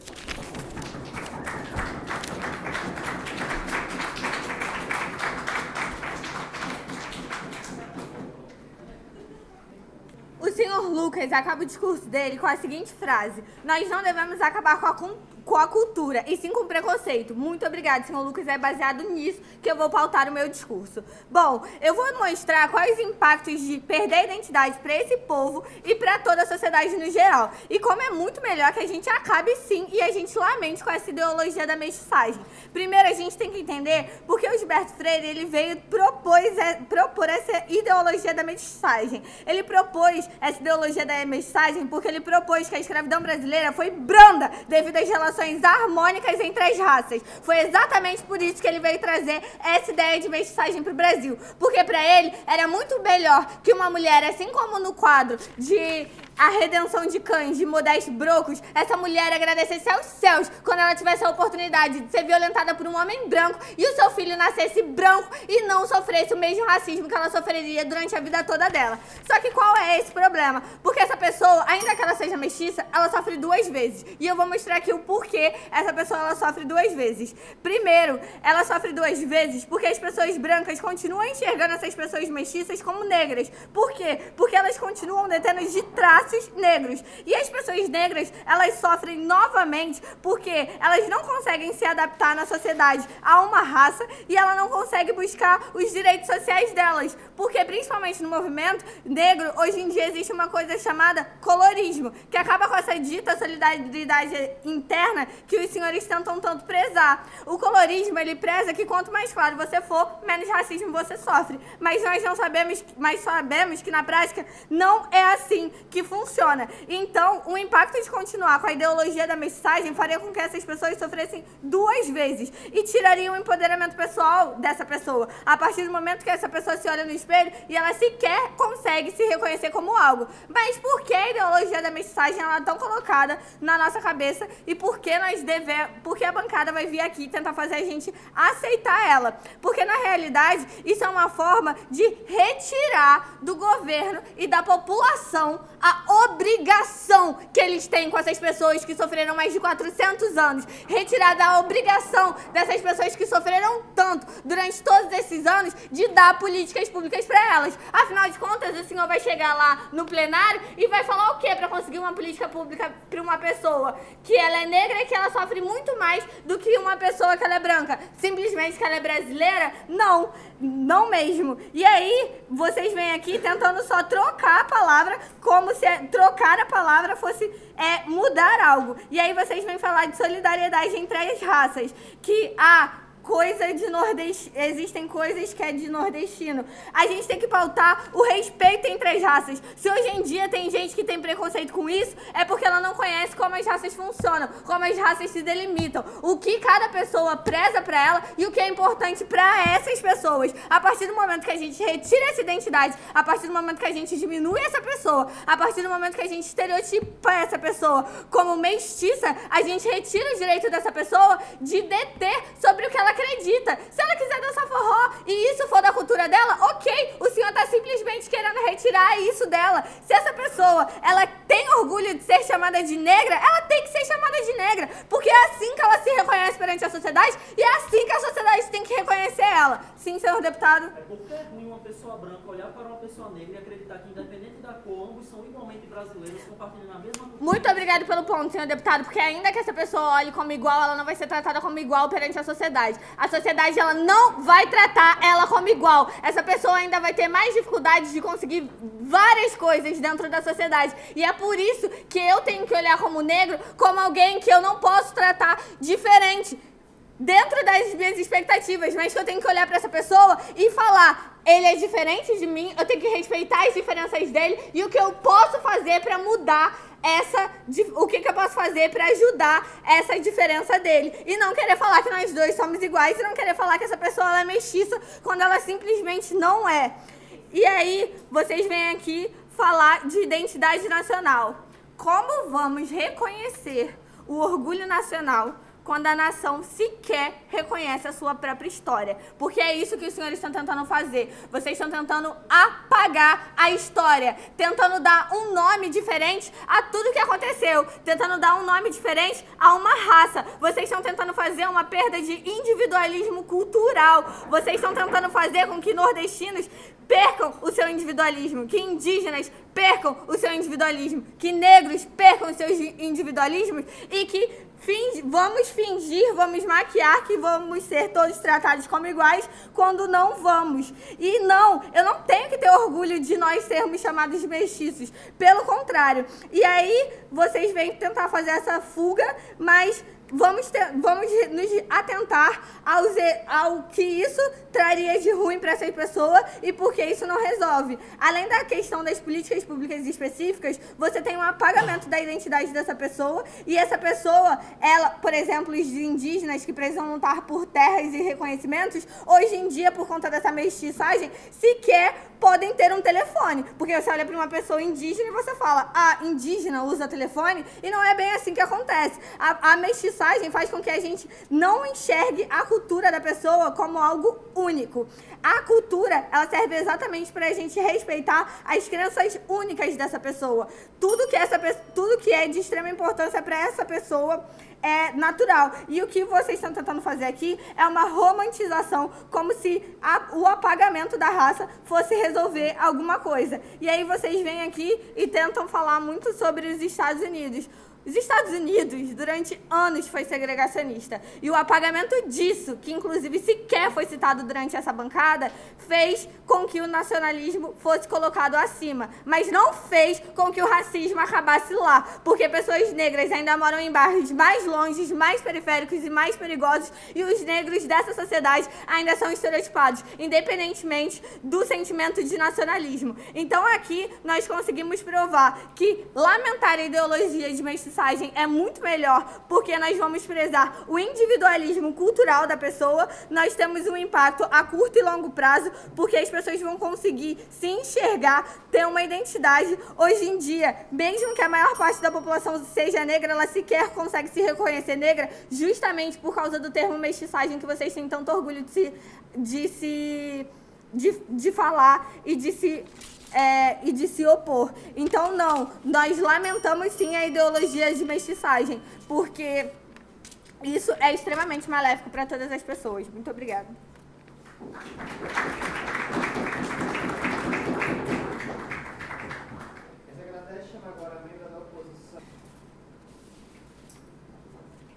O senhor Lucas acaba o discurso dele com a seguinte frase: nós não devemos acabar com a cultura, e sim com o preconceito. Muito obrigada, senhor Lucas. É baseado nisso que eu vou pautar o meu discurso. Bom, eu vou mostrar quais os impactos de perder a identidade para esse povo e para toda a sociedade no geral. E como é muito melhor que a gente acabe sim e a gente lamente com essa ideologia da mestiçagem. Primeiro, a gente tem que entender porque o Gilberto Freire ele veio propor essa ideologia da mestiçagem. Ele propôs essa ideologia da mestiçagem porque ele propôs que a escravidão brasileira foi branda devido às relações harmônicas entre as raças. Foi exatamente por isso que ele veio trazer essa ideia de mestiçagem para o Brasil. Porque para ele era muito melhor que uma mulher, assim como no quadro de A Redenção de Cães, de Modesto Brocos, essa mulher agradecesse aos céus quando ela tivesse a oportunidade de ser violentada por um homem branco e o seu filho nascesse branco e não sofresse o mesmo racismo que ela sofreria durante a vida toda dela. Só que qual é esse problema? Porque essa pessoa, ainda que ela seja mestiça, ela sofre 2 vezes. E eu vou mostrar aqui o porquê essa pessoa ela sofre 2 vezes. Primeiro, ela sofre 2 vezes porque as pessoas brancas continuam enxergando essas pessoas mestiças como negras. Por quê? Porque elas continuam detendo de traços negros. E as pessoas negras, elas sofrem novamente porque elas não conseguem se adaptar na sociedade a uma raça e ela não consegue buscar os direitos sociais delas. Porque, principalmente no movimento negro, hoje em dia existe uma coisa chamada colorismo, que acaba com essa dita solidariedade interna que os senhores tentam tanto prezar. O colorismo, ele preza que quanto mais claro você for, menos racismo você sofre. Mas nós não sabemos, sabemos que na prática não é assim que funciona. Então, o impacto de continuar com a ideologia da mestiçagem faria com que essas pessoas sofressem 2 vezes e tiraria o empoderamento pessoal dessa pessoa. A partir do momento que essa pessoa se olha no espelho e ela sequer consegue se reconhecer como algo. Mas por que a ideologia da mestiçagem ela é tão colocada na nossa cabeça e por que a bancada vai vir aqui tentar fazer a gente aceitar ela? Porque na realidade isso é uma forma de retirar do governo e da população a obrigação que eles têm com essas pessoas que sofreram mais de 400 anos. Retirar da obrigação dessas pessoas que sofreram tanto durante todos esses anos de dar políticas públicas para elas. Afinal de contas, o senhor vai chegar lá no plenário e vai falar o quê para conseguir uma política pública para uma pessoa que ela é negra e que ela sofre muito mais do que uma pessoa que ela é branca? Simplesmente que ela é brasileira? Não, não mesmo. E aí, vocês vêm aqui tentando só trocar a palavra como se trocar a palavra fosse mudar algo. E aí vocês vêm falar de solidariedade entre as raças, que existem coisas que é de nordestino. A gente tem que pautar o respeito entre as raças. Se hoje em dia tem gente que tem preconceito com isso, é porque ela não conhece como as raças funcionam, como as raças se delimitam, o que cada pessoa preza pra ela e o que é importante pra essas pessoas. A partir do momento que a gente retira essa identidade, a partir do momento que a gente diminui essa pessoa, a partir do momento que a gente estereotipa essa pessoa como mestiça, a gente retira o direito dessa pessoa de deter sobre o que ela acredita. Se ela quiser dançar forró e isso for da cultura dela, ok, o senhor tá simplesmente querendo retirar isso dela. Se essa pessoa, ela tem orgulho de ser chamada de negra, ela tem que ser chamada de negra, porque é assim que ela se reconhece perante a sociedade e é assim que a sociedade tem que reconhecer ela. Sim, senhor deputado? É porque é ruim uma pessoa branca olhar para uma pessoa negra e acreditar que, independente da cor, ambos são igualmente brasileiros, compartilhando a mesma cultura. Muito obrigado pelo ponto, senhor deputado, porque ainda que essa pessoa olhe como igual, ela não vai ser tratada como igual perante a sociedade. A sociedade, ela não vai tratar ela como igual. Essa pessoa ainda vai ter mais dificuldades de conseguir várias coisas dentro da sociedade. E é por isso que eu tenho que olhar como negro como alguém que eu não posso tratar diferente dentro das minhas expectativas, mas que eu tenho que olhar para essa pessoa e falar, ele é diferente de mim, eu tenho que respeitar as diferenças dele e o que eu posso fazer para mudar o que eu posso fazer para ajudar essa diferença dele. E não querer falar que nós dois somos iguais e não querer falar que essa pessoa ela é mestiça quando ela simplesmente não é. E aí, vocês vêm aqui falar de identidade nacional. Como vamos reconhecer o orgulho nacional quando a nação sequer reconhece a sua própria história? Porque é isso que os senhores estão tentando fazer. Vocês estão tentando apagar a história, tentando dar um nome diferente a tudo que aconteceu, tentando dar um nome diferente a uma raça. Vocês estão tentando fazer uma perda de individualismo cultural. Vocês estão tentando fazer com que nordestinos percam o seu individualismo, que indígenas percam o seu individualismo, que negros percam os seus individualismos e que vamos maquiar que vamos ser todos tratados como iguais quando não vamos. E não, eu não tenho que ter orgulho de nós sermos chamados de mestiços, pelo contrário. E aí vocês vêm tentar fazer essa fuga, mas vamos nos atentar ao que isso traria de ruim para essas pessoas e porque isso não resolve. Além da questão das políticas públicas específicas, você tem um apagamento da identidade dessa pessoa e essa pessoa, ela, por exemplo, os indígenas que precisam lutar por terras e reconhecimentos, hoje em dia, por conta dessa mestiçagem, sequer podem ter um telefone. Porque você olha para uma pessoa indígena e você fala, indígena usa telefone? E não é bem assim que acontece. A mestiçagem faz com que a gente não enxergue a cultura da pessoa como algo único. A cultura, ela serve exatamente para a gente respeitar as crenças únicas dessa pessoa. Tudo que é de extrema importância para essa pessoa é natural. E o que vocês estão tentando fazer aqui é uma romantização, como se o apagamento da raça fosse resolver alguma coisa. E aí vocês vêm aqui e tentam falar muito sobre os Estados Unidos. Os Estados Unidos, durante anos, foi segregacionista. E o apagamento disso, que inclusive sequer foi citado durante essa bancada, fez com que o nacionalismo fosse colocado acima. Mas não fez com que o racismo acabasse lá. Porque pessoas negras ainda moram em bairros mais longes, mais periféricos e mais perigosos. E os negros dessa sociedade ainda são estereotipados, independentemente do sentimento de nacionalismo. Então aqui nós conseguimos provar que lamentar a ideologia de mestiçagem é muito melhor, porque nós vamos prezar o individualismo cultural da pessoa, nós temos um impacto a curto e longo prazo, porque as pessoas vão conseguir se enxergar, ter uma identidade. Hoje em dia, mesmo que a maior parte da população seja negra, ela sequer consegue se reconhecer negra, justamente por causa do termo mestiçagem que vocês têm tanto orgulho de falar e de se opor. Então, não, nós lamentamos sim a ideologia de mestiçagem, porque isso é extremamente maléfico para todas as pessoas. Muito obrigada.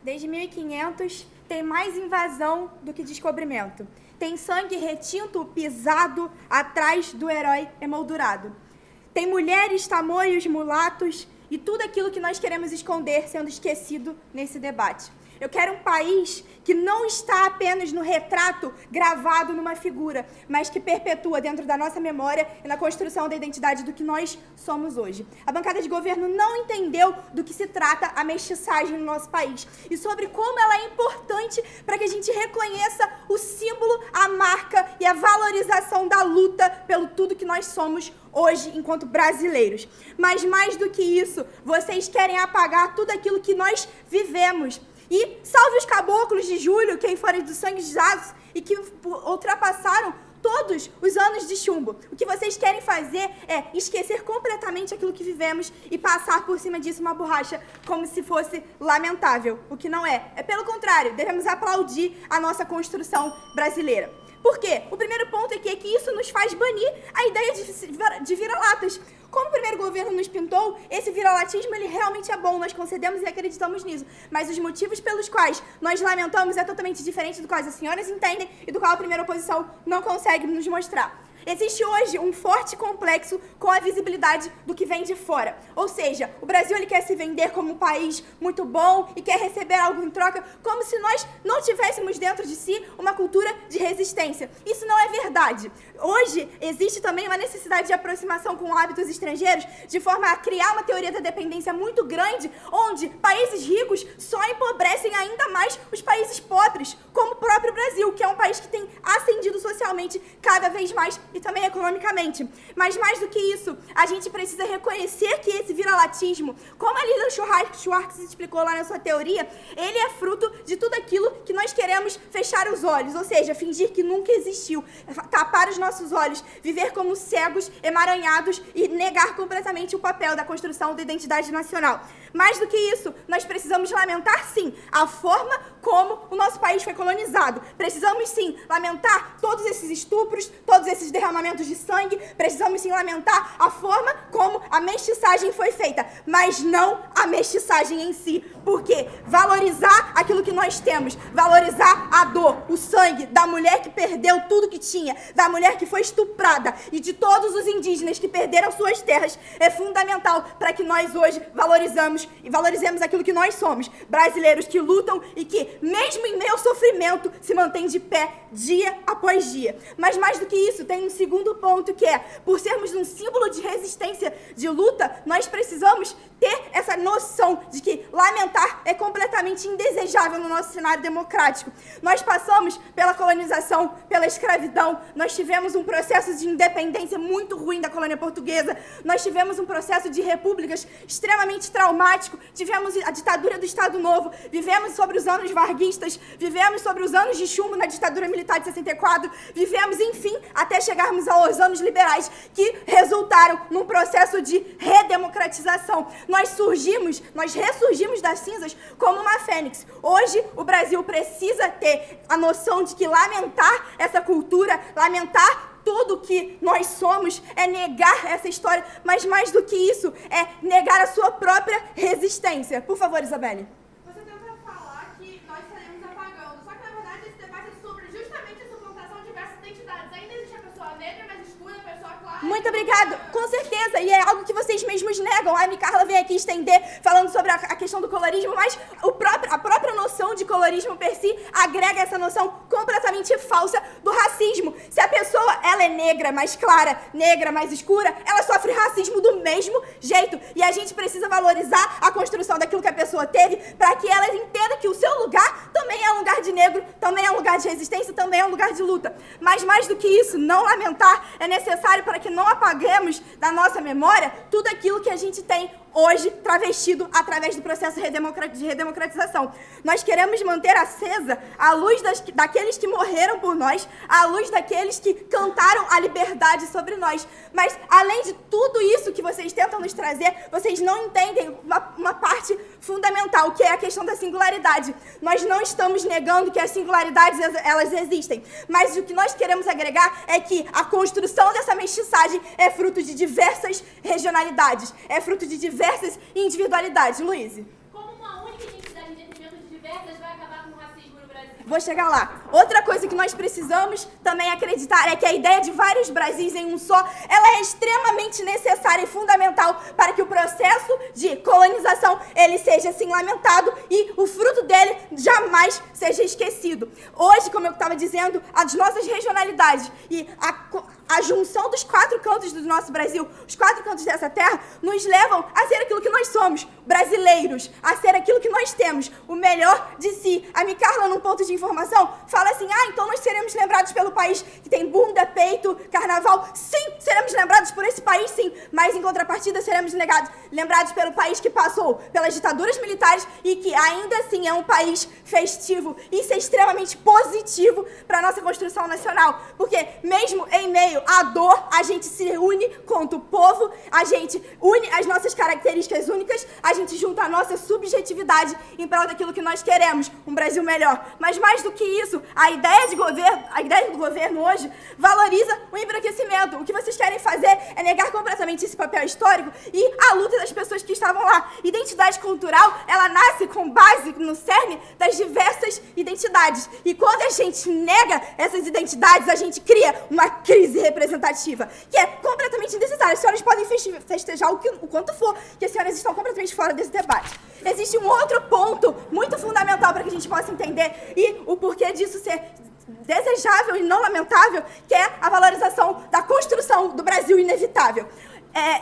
Desde 1500, tem mais invasão do que descobrimento. Tem sangue retinto, pisado, atrás do herói emoldurado. Tem mulheres, tamoios, mulatos e tudo aquilo que nós queremos esconder sendo esquecido nesse debate. Eu quero um país que não está apenas no retrato gravado numa figura, mas que perpetua dentro da nossa memória e na construção da identidade do que nós somos hoje. A bancada de governo não entendeu do que se trata a mestiçagem no nosso país e sobre como ela é importante para que a gente reconheça o símbolo, a marca e a valorização da luta pelo tudo que nós somos hoje enquanto brasileiros. Mas mais do que isso, vocês querem apagar tudo aquilo que nós vivemos. E salve os caboclos de julho, quem forem do sangue de Jesus e que ultrapassaram todos os anos de chumbo. O que vocês querem fazer é esquecer completamente aquilo que vivemos e passar por cima disso uma borracha como se fosse lamentável, o que não é. É pelo contrário, devemos aplaudir a nossa construção brasileira. Por quê? O primeiro ponto é que isso nos faz banir a ideia de vira-latas. Como o primeiro governo nos pintou, esse vira-latismo ele realmente é bom, nós concedemos e acreditamos nisso. Mas os motivos pelos quais nós lamentamos é totalmente diferente do qual as senhoras entendem e do qual a primeira oposição não consegue nos mostrar. Existe hoje um forte complexo com a visibilidade do que vem de fora. Ou seja, o Brasil ele quer se vender como um país muito bom e quer receber algo em troca, como se nós não tivéssemos dentro de si uma cultura de resistência. Isso não é verdade. Hoje existe também uma necessidade de aproximação com hábitos estrangeiros, de forma a criar uma teoria da dependência muito grande, onde países ricos só empobrecem ainda mais os países pobres, como o próprio Brasil, que é um país que tem ascendido socialmente cada vez mais e também economicamente. Mas mais do que isso, a gente precisa reconhecer que esse viralatismo, como a Lilian Schwartz explicou lá na sua teoria, ele é fruto de tudo aquilo que nós queremos fechar os olhos, ou seja, fingir que nunca existiu, tapar os nossos olhos, viver como cegos, emaranhados e negar completamente o papel da construção da identidade nacional. Mais do que isso, nós precisamos lamentar, sim, a forma como o nosso país foi colonizado. Precisamos, sim, lamentar todos esses estupros, todos esses derramamentos de sangue. Precisamos, sim, lamentar a forma como a mestiçagem foi feita, mas não a mestiçagem em si. Porque valorizar aquilo que nós temos, valorizar a dor, o sangue da mulher que perdeu tudo que tinha, da mulher que foi estuprada e de todos os indígenas que perderam suas terras, é fundamental para que nós hoje valorizemos aquilo que nós somos, brasileiros que lutam e que, mesmo em meio ao sofrimento, se mantêm de pé dia após dia. Mas mais do que isso, tem um segundo ponto que é, por sermos um símbolo de resistência, de luta, nós precisamos ter essa noção de que lamentar é completamente indesejável no nosso cenário democrático. Nós passamos pela colonização, pela escravidão, nós tivemos um processo de independência muito ruim da colônia portuguesa, nós tivemos um processo de repúblicas extremamente traumático, tivemos a ditadura do Estado Novo, vivemos sobre os anos varguistas, vivemos sobre os anos de chumbo na ditadura militar de 64, vivemos, enfim, até chegarmos aos anos liberais, que resultaram num processo de redemocratização. Nós ressurgimos das cinzas como uma fênix. Hoje, o Brasil precisa ter a noção de que lamentar essa cultura, lamentar tudo que nós somos, é negar essa história, mas mais do que isso, é negar a sua própria resistência. Por favor, Isabelle. Você tenta falar que nós estaremos apagando, só que na verdade esse debate é sobre justamente essa plantação de diversas identidades. Ainda existe a pessoa negra, mais escura, a pessoa clara. Muito obrigada, com certeza, e é algo que vocês mesmos negam. A Amy Carla vem aqui estender falando sobre a questão do colorismo, mas a própria noção de colorismo per si agrega essa noção completamente falsa do racismo. Se a pessoa ela é negra mais clara, negra mais escura, ela sofre racismo do mesmo jeito. E a gente precisa valorizar a construção daquilo que a pessoa teve para que ela entenda que o seu lugar também é um lugar de negro, também é um lugar de resistência, também é um lugar de luta. Mas mais do que isso, não lamentar é necessário para que não apaguemos da nossa memória tudo aquilo que a gente tem hoje travestido através do processo de redemocratização. Nós queremos manter acesa a luz daqueles que morreram por nós, a luz daqueles que cantaram a liberdade sobre nós. Mas, além de tudo isso que vocês tentam nos trazer, vocês não entendem uma parte fundamental, que é a questão da singularidade. Nós não estamos negando que as singularidades, elas existem, mas o que nós queremos agregar é que a construção dessa mestiçagem é fruto de diversas regionalidades, é fruto de diversas individualidades. Luíse. Como uma única identidade em detrimento de diversas vai acabar com o racismo no Brasil? Vou chegar lá. Outra coisa que nós precisamos também acreditar é que a ideia de vários Brasis em um só, ela é extremamente necessária e fundamental para que o processo de colonização, ele seja assim lamentado e o fruto dele jamais seja esquecido. Hoje, como eu estava dizendo, as nossas regionalidades e a junção dos 4 cantos do nosso Brasil, os 4 cantos dessa terra, nos levam a ser aquilo que nós somos, brasileiros, a ser aquilo que nós temos, o melhor de si. A Amy Carla, num ponto de informação, fala assim, então nós seremos lembrados pelo país que tem bunda, peito, carnaval. Sim, seremos lembrados por esse país, sim, mas em contrapartida seremos lembrados pelo país que passou pelas ditaduras militares e que ainda assim é um país festivo. Isso é extremamente positivo para a nossa construção nacional, porque mesmo em meio à dor, a gente se une contra o povo, a gente une as nossas características únicas, a gente junta a nossa subjetividade em prol daquilo que nós queremos, um Brasil melhor. Mas mais do que isso, a ideia do governo hoje valoriza o embranquecimento. O que vocês querem fazer é negar completamente esse papel histórico e a luta das pessoas que estavam lá. Identidade cultural, ela nasce com base no cerne das diversas identidades. E quando a gente nega essas identidades, a gente cria uma crise representativa, que é completamente indecessária. As senhoras podem festejar o quanto for, que as senhoras estão completamente fora desse debate. Existe um outro ponto muito fundamental para que a gente possa entender e o porquê disso ser desejável e não lamentável, que é a valorização da construção do Brasil inevitável.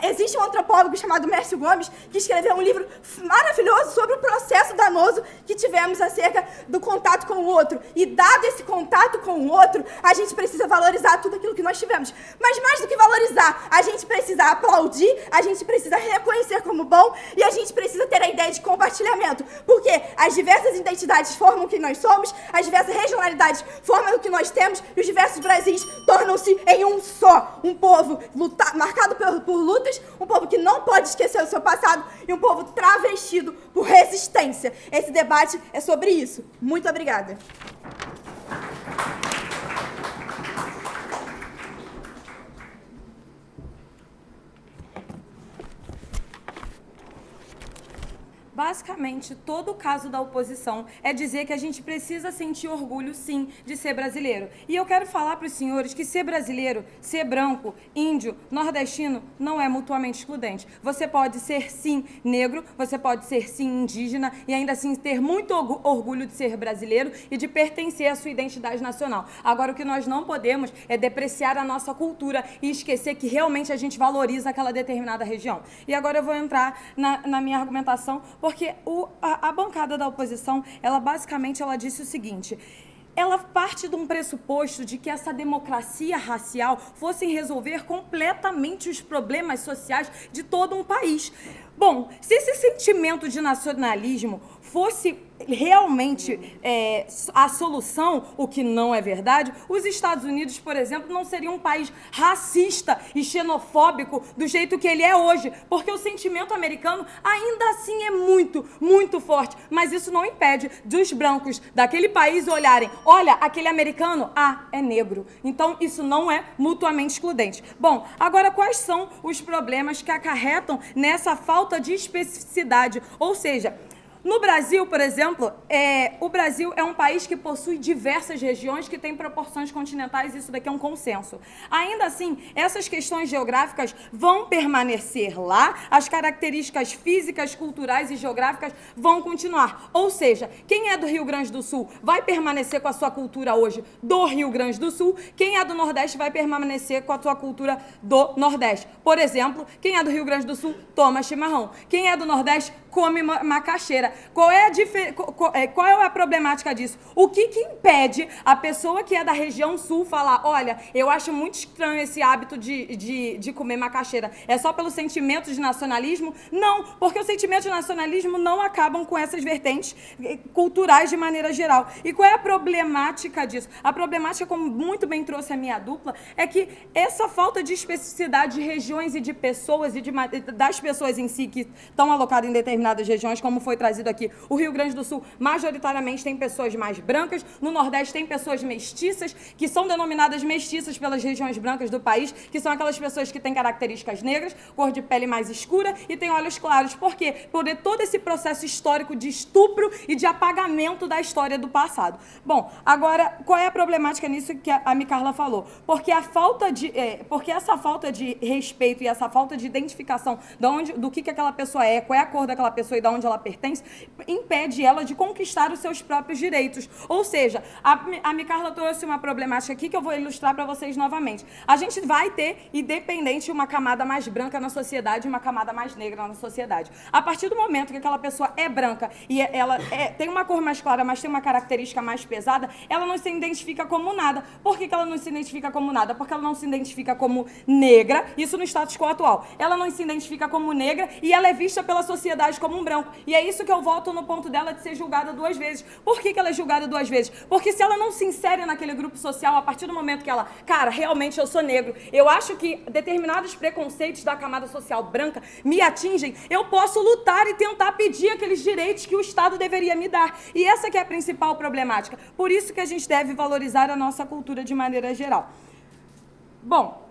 Existe um antropólogo chamado Mércio Gomes que escreveu um livro maravilhoso sobre o processo danoso que tivemos acerca do contato com o outro. E dado esse contato com o outro, a gente precisa valorizar tudo aquilo que nós tivemos. Mas mais do que valorizar, a gente precisa aplaudir, a gente precisa reconhecer como bom e a gente precisa ter a ideia de compartilhamento. Porque as diversas identidades formam o que nós somos, as diversas regionalidades formam o que nós temos e os diversos Brasis tornam-se em um só. Um povo marcado por lutas, um povo que não pode esquecer o seu passado e um povo travestido por resistência. Esse debate é sobre isso. Muito obrigada. Basicamente, todo o caso da oposição é dizer que a gente precisa sentir orgulho, sim, de ser brasileiro. E eu quero falar para os senhores que ser brasileiro, ser branco, índio, nordestino, não é mutuamente excludente. Você pode ser, sim, negro, você pode ser, sim, indígena e ainda assim ter muito orgulho de ser brasileiro e de pertencer à sua identidade nacional. Agora, o que nós não podemos é depreciar a nossa cultura e esquecer que realmente a gente valoriza aquela determinada região. E agora eu vou entrar na minha argumentação, porque a bancada da oposição, ela basicamente disse o seguinte: ela parte de um pressuposto de que essa democracia racial fosse resolver completamente os problemas sociais de todo um país. Bom, se esse sentimento de nacionalismo fosse realmente a solução, o que não é verdade, os Estados Unidos, por exemplo, não seria um país racista e xenofóbico do jeito que ele é hoje, porque o sentimento americano ainda assim é muito, muito forte, mas isso não impede dos brancos daquele país olharem, olha, aquele americano, é negro. Então, isso não é mutuamente excludente. Bom, agora quais são os problemas que acarretam nessa falta de especificidade? Ou seja, no Brasil, por exemplo, o Brasil é um país que possui diversas regiões que têm proporções continentais, isso daqui é um consenso. Ainda assim, essas questões geográficas vão permanecer lá, as características físicas, culturais e geográficas vão continuar. Ou seja, quem é do Rio Grande do Sul vai permanecer com a sua cultura hoje do Rio Grande do Sul, quem é do Nordeste vai permanecer com a sua cultura do Nordeste. Por exemplo, quem é do Rio Grande do Sul toma chimarrão, quem é do Nordeste come macaxeira. Qual é a problemática disso? O que impede a pessoa que é da região sul falar, olha, eu acho muito estranho esse hábito de comer macaxeira? É só pelo sentimento de nacionalismo? Não, porque os sentimentos de nacionalismo não acabam com essas vertentes culturais de maneira geral. E qual é a problemática disso? A problemática, como muito bem trouxe a minha dupla, é que essa falta de especificidade de regiões e de pessoas e das pessoas em si que estão alocadas em determinadas regiões, como foi trazido aqui. O Rio Grande do Sul, majoritariamente, tem pessoas mais brancas. No Nordeste, tem pessoas mestiças, que são denominadas mestiças pelas regiões brancas do país, que são aquelas pessoas que têm características negras, cor de pele mais escura e têm olhos claros. Por quê? Por todo esse processo histórico de estupro e de apagamento da história do passado. Bom, agora, qual é a problemática nisso que a Micarla falou? Porque essa falta de respeito e essa falta de identificação do que aquela pessoa é, qual é a cor daquela pessoa e de onde ela pertence, impede ela de conquistar os seus próprios direitos. Ou seja, a Micarla trouxe uma problemática aqui que eu vou ilustrar para vocês novamente. A gente vai ter, independente, uma camada mais branca na sociedade e uma camada mais negra na sociedade. A partir do momento que aquela pessoa é branca e ela tem uma cor mais clara, mas tem uma característica mais pesada, ela não se identifica como nada. Por que ela não se identifica como nada? Porque ela não se identifica como negra, isso no status quo atual. Ela não se identifica como negra e ela é vista pela sociedade como um branco. E é isso que eu volto no ponto dela de ser julgada duas vezes. Por que ela é julgada duas vezes? Porque se ela não se insere naquele grupo social, a partir do momento que ela, cara, realmente eu sou negro, eu acho que determinados preconceitos da camada social branca me atingem, eu posso lutar e tentar pedir aqueles direitos que o Estado deveria me dar. E essa que é a principal problemática. Por isso que a gente deve valorizar a nossa cultura de maneira geral. Bom,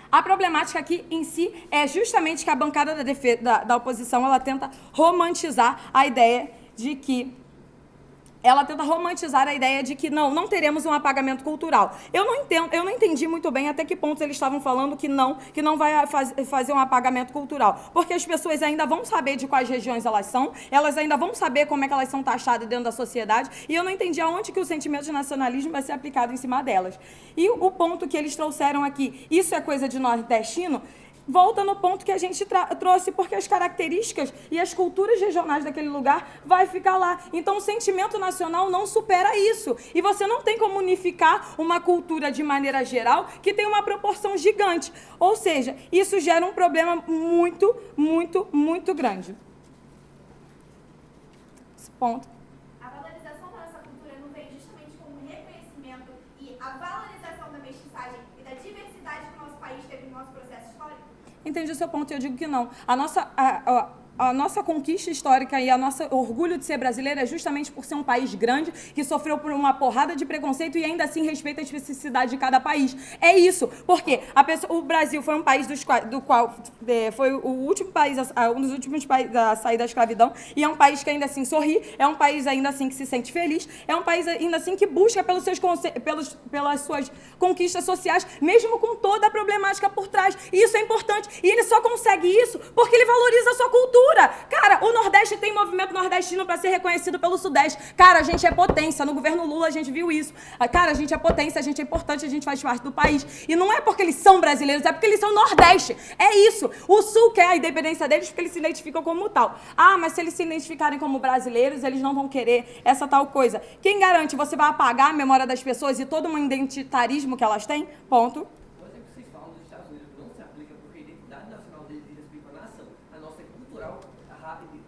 a problemática aqui em si é justamente que a bancada da oposição ela tenta romantizar a ideia de que ela tenta romantizar a ideia de que não teremos um apagamento cultural. Eu não entendi muito bem até que ponto eles estavam falando que não vai fazer um apagamento cultural. Porque as pessoas ainda vão saber de quais regiões elas são, elas ainda vão saber como é que elas são taxadas dentro da sociedade, e eu não entendi aonde que o sentimento de nacionalismo vai ser aplicado em cima delas. E o ponto que eles trouxeram aqui, isso é coisa de nordestino, volta no ponto que a gente trouxe, porque as características e as culturas regionais daquele lugar vai ficar lá. Então, o sentimento nacional não supera isso. E você não tem como unificar uma cultura de maneira geral que tem uma proporção gigante. Ou seja, isso gera um problema muito, muito, muito grande. Esse ponto. A valorização da nossa cultura não vem justamente como reconhecimento e a valorização da mestiçagem e da diversidade que o nosso país teve no nosso processo histórico? Entendi o seu ponto, eu digo que não. A nossa conquista histórica e o nosso orgulho de ser brasileiro é justamente por ser um país grande que sofreu por uma porrada de preconceito e ainda assim respeita a especificidade de cada país. É isso, porque o Brasil foi um país do qual foi o último país, um dos últimos países a sair da escravidão, e é um país que ainda assim sorri, é um país ainda assim que se sente feliz, é um país ainda assim que busca pelas suas conquistas sociais, mesmo com toda a problemática por trás. E isso é importante. E ele só consegue isso porque ele valoriza a sua cultura. Cara, o Nordeste tem movimento nordestino para ser reconhecido pelo Sudeste. Cara, a gente é potência. No governo Lula a gente viu isso. Cara, a gente é potência, a gente é importante, a gente faz parte do país. E não é porque eles são brasileiros, é porque eles são Nordeste. É isso. O Sul quer a independência deles porque eles se identificam como tal. Ah, mas se eles se identificarem como brasileiros, eles não vão querer essa tal coisa. Quem garante? Você vai apagar a memória das pessoas e todo um identitarismo que elas têm? Ponto.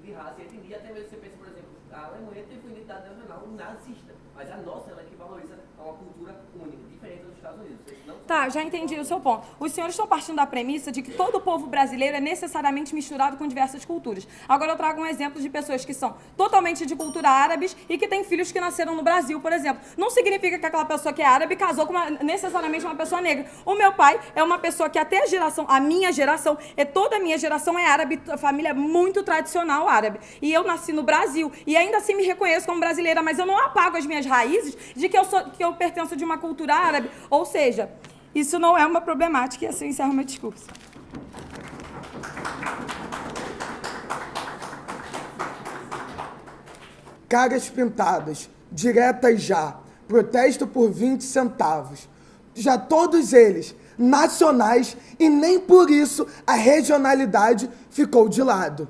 De raça e etnia, até mesmo você pensa, por exemplo, a Alemanha teve uma identidade nacional nazista, mas a nossa, ela que valoriza uma cultura única, diferente dos Estados Unidos. Tá, já entendi o seu ponto. Os senhores estão partindo da premissa de que todo o povo brasileiro é necessariamente misturado com diversas culturas. Agora eu trago um exemplo de pessoas que são totalmente de cultura árabes e que têm filhos que nasceram no Brasil, por exemplo. Não significa que aquela pessoa que é árabe casou com necessariamente uma pessoa negra. O meu pai é uma pessoa que até a minha geração, toda a minha geração é árabe, família muito tradicional árabe. E eu nasci no Brasil e ainda assim me reconheço como brasileira, mas eu não apago as minhas raízes de que eu pertenço de uma cultura árabe. Ou seja, isso não é uma problemática e assim encerro meu discurso. Caras pintadas, diretas já, protesto por 20 centavos. Já todos eles nacionais e nem por isso a regionalidade ficou de lado.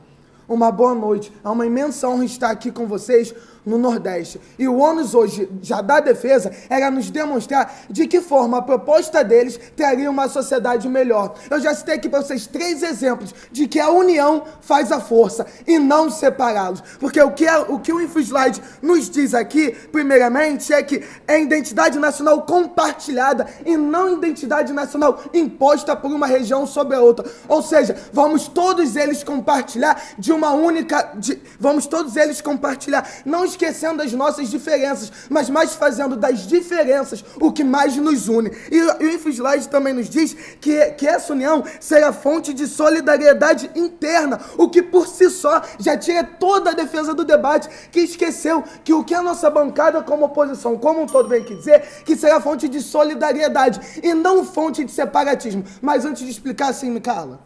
Uma boa noite, é uma imensa honra estar aqui com vocês no Nordeste. E o ônus hoje já da defesa era nos demonstrar de que forma a proposta deles traria uma sociedade melhor. Eu já citei aqui para vocês 3 exemplos de que a união faz a força e não separá-los. Porque o que o InfoSlide nos diz aqui, primeiramente, é que é identidade nacional compartilhada e não identidade nacional imposta por uma região sobre a outra. Ou seja, vamos todos eles compartilhar não esquecendo as nossas diferenças, mas mais fazendo das diferenças o que mais nos une. E o InfoSlide também nos diz que essa união será fonte de solidariedade interna, o que por si só já tira toda a defesa do debate, que esqueceu que o que a nossa bancada como oposição, como um todo, vem aqui dizer, que será fonte de solidariedade e não fonte de separatismo. Mas antes de explicar assim, me cala.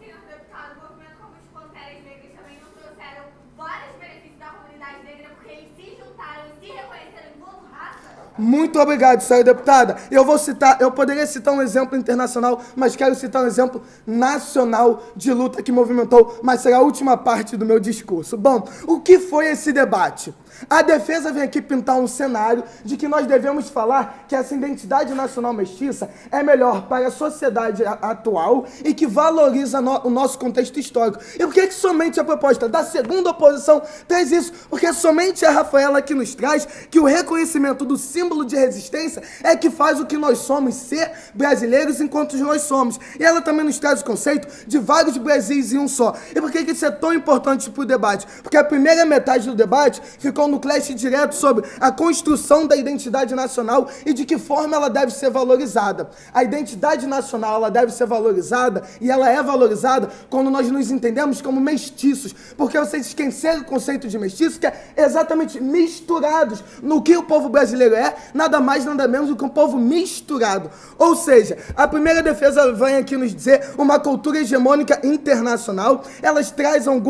Muito obrigado, senhora deputada. Eu poderia citar um exemplo internacional, mas quero citar um exemplo nacional de luta que movimentou, mas será a última parte do meu discurso. Bom, o que foi esse debate? A defesa vem aqui pintar um cenário de que nós devemos falar que essa identidade nacional mestiça é melhor para a sociedade atual e que valoriza o nosso contexto histórico. E por que somente a proposta da segunda oposição traz isso? Porque somente a Rafaela que nos traz que o reconhecimento do símbolo símbolo de resistência é que faz o que nós somos ser brasileiros enquanto nós somos. E ela também nos traz o conceito de vários Brasis em um só. E por que isso é tão importante para o debate? Porque a primeira metade do debate ficou no clash direto sobre a construção da identidade nacional e de que forma ela deve ser valorizada. A identidade nacional, ela deve ser valorizada, e ela é valorizada quando nós nos entendemos como mestiços, porque vocês esqueceram o conceito de mestiço, que é exatamente misturados no que o povo brasileiro é, nada mais, nada menos do que um povo misturado. Ou seja, a primeira defesa vem aqui nos dizer uma cultura hegemônica internacional. Eles trazem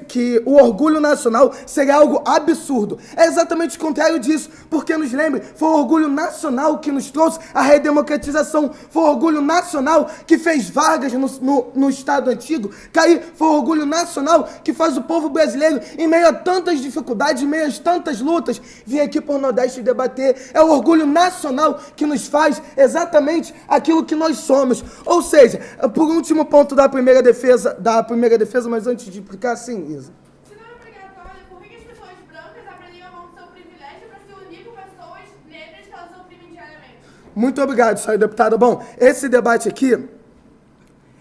que o orgulho nacional seria algo absurdo. É exatamente o contrário disso, porque nos lembre, foi o orgulho nacional que nos trouxe a redemocratização, foi o orgulho nacional que fez Vargas no Estado Antigo cair, foi o orgulho nacional que faz o povo brasileiro, em meio a tantas dificuldades, em meio a tantas lutas, vir aqui por Nordeste debater. É o orgulho nacional que nos faz exatamente aquilo que nós somos. Ou seja, por último ponto da primeira defesa, mas antes de explicar, sim, Isa. Se não é obrigatório, por que as pessoas brancas aprendem a mão do seu privilégio para se unir com pessoas negras que elas oprimem diariamente? Muito obrigado, senhora deputada. Bom, esse debate aqui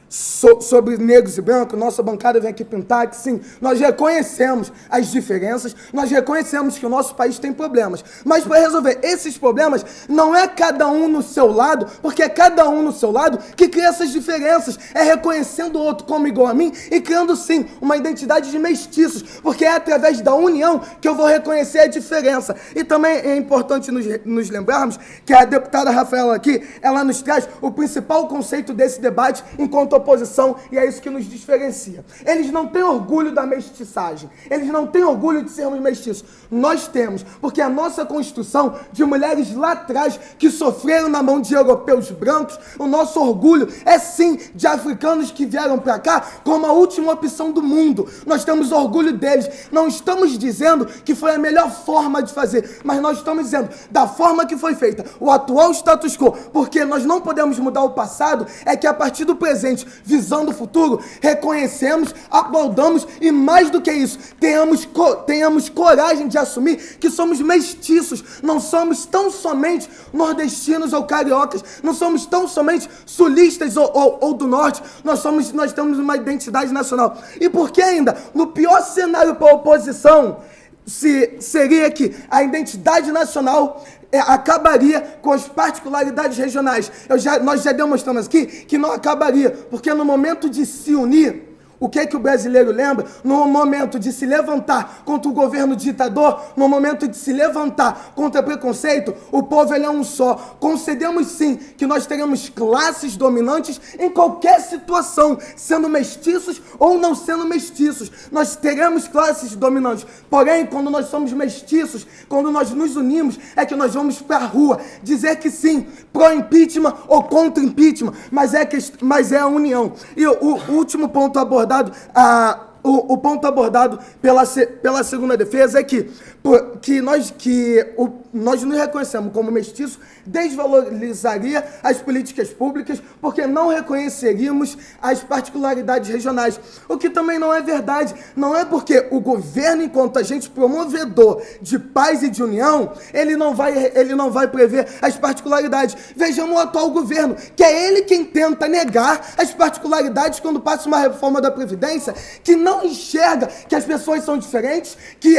sobre negros e brancos, nossa bancada vem aqui pintar que sim, nós reconhecemos as diferenças, nós reconhecemos que o nosso país tem problemas, mas para resolver esses problemas, não é cada um no seu lado, porque é cada um no seu lado que cria essas diferenças, é reconhecendo o outro como igual a mim e criando sim uma identidade de mestiços, porque é através da união que eu vou reconhecer a diferença. E também é importante nos lembrarmos que a deputada Rafaela aqui, ela nos traz o principal conceito desse debate enquanto oposição, e é isso que nos diferencia. Eles não têm orgulho da mestiçagem, eles não têm orgulho de sermos mestiços. Nós temos, porque a nossa Constituição, de mulheres lá atrás que sofreram na mão de europeus brancos, o nosso orgulho é sim de africanos que vieram para cá como a última opção do mundo. Nós temos orgulho deles. Não estamos dizendo que foi a melhor forma de fazer, mas nós estamos dizendo da forma que foi feita, o atual status quo, porque nós não podemos mudar o passado, é que a partir do presente, visando o futuro, reconhecemos, aplaudamos e mais do que isso, tenhamos coragem de assumir que somos mestiços, não somos tão somente nordestinos ou cariocas, não somos tão somente sulistas ou do norte, nós temos uma identidade nacional. E por que ainda, no pior cenário para a oposição, seria que a identidade nacional acabaria com as particularidades regionais. Nós já demonstramos aqui que não acabaria, porque no momento de se unir, o que é que o brasileiro lembra? No momento de se levantar contra o governo ditador, no momento de se levantar contra o preconceito, o povo ele é um só. Concedemos sim que nós teremos classes dominantes em qualquer situação, sendo mestiços ou não sendo mestiços. Nós teremos classes dominantes. Porém, quando nós somos mestiços, quando nós nos unimos, é que nós vamos para a rua dizer que sim, pró-impeachment ou contra impeachment, mas é a união. E o último ponto abordado, o ponto abordado pela segunda defesa é que nós nos reconhecemos como mestiços, desvalorizaria as políticas públicas, porque não reconheceríamos as particularidades regionais. O que também não é verdade. Não é porque o governo, enquanto agente promovedor de paz e de união, ele não vai prever as particularidades. Vejamos o atual governo, que é ele quem tenta negar as particularidades quando passa uma reforma da Previdência, que não enxerga que as pessoas são diferentes, que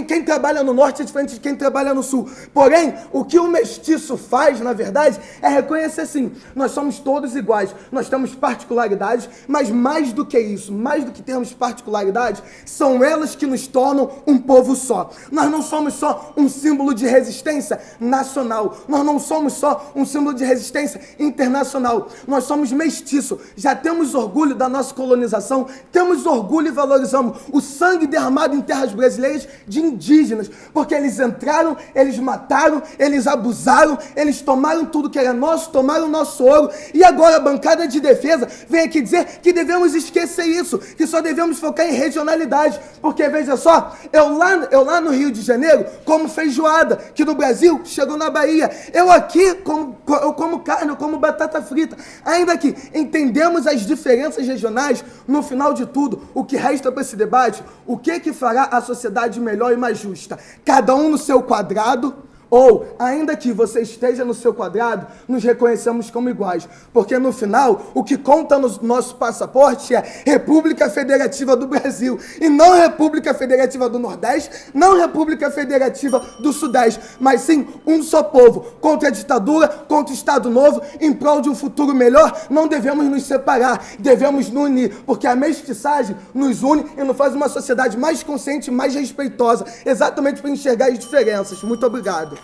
quem trabalha no norte é diferente de quem trabalha no sul. Porém, o que o mestiço faz, na verdade, é reconhecer sim, nós somos todos iguais, nós temos particularidades, mas mais do que isso, mais do que termos particularidades, são elas que nos tornam um povo só. Nós não somos só um símbolo de resistência nacional, nós não somos só um símbolo de resistência internacional, nós somos mestiços, já temos orgulho da nossa colonização, temos orgulho e valorizamos o sangue derramado em terras brasileiras de indígenas, porque eles entraram, eles mataram, eles abusaram, eles tomaram tudo que era nosso, tomaram o nosso ouro, e agora a bancada de defesa vem aqui dizer que devemos esquecer isso, que só devemos focar em regionalidade, porque veja só, eu lá no Rio de Janeiro como feijoada, que no Brasil chegou na Bahia, eu aqui eu como carne, eu como batata frita, ainda que entendemos as diferenças regionais, no final de tudo, o que resta para esse debate, o que fará a sociedade melhor e mais justa? Cada um no seu quadrado, ou, ainda que você esteja no seu quadrado, nos reconhecemos como iguais. Porque no final, o que conta no nosso passaporte é República Federativa do Brasil. E não República Federativa do Nordeste, não República Federativa do Sudeste. Mas sim, um só povo. Contra a ditadura, contra o Estado Novo, em prol de um futuro melhor, não devemos nos separar. Devemos nos unir. Porque a mestiçagem nos une e nos faz uma sociedade mais consciente e mais respeitosa. Exatamente para enxergar as diferenças. Muito obrigado.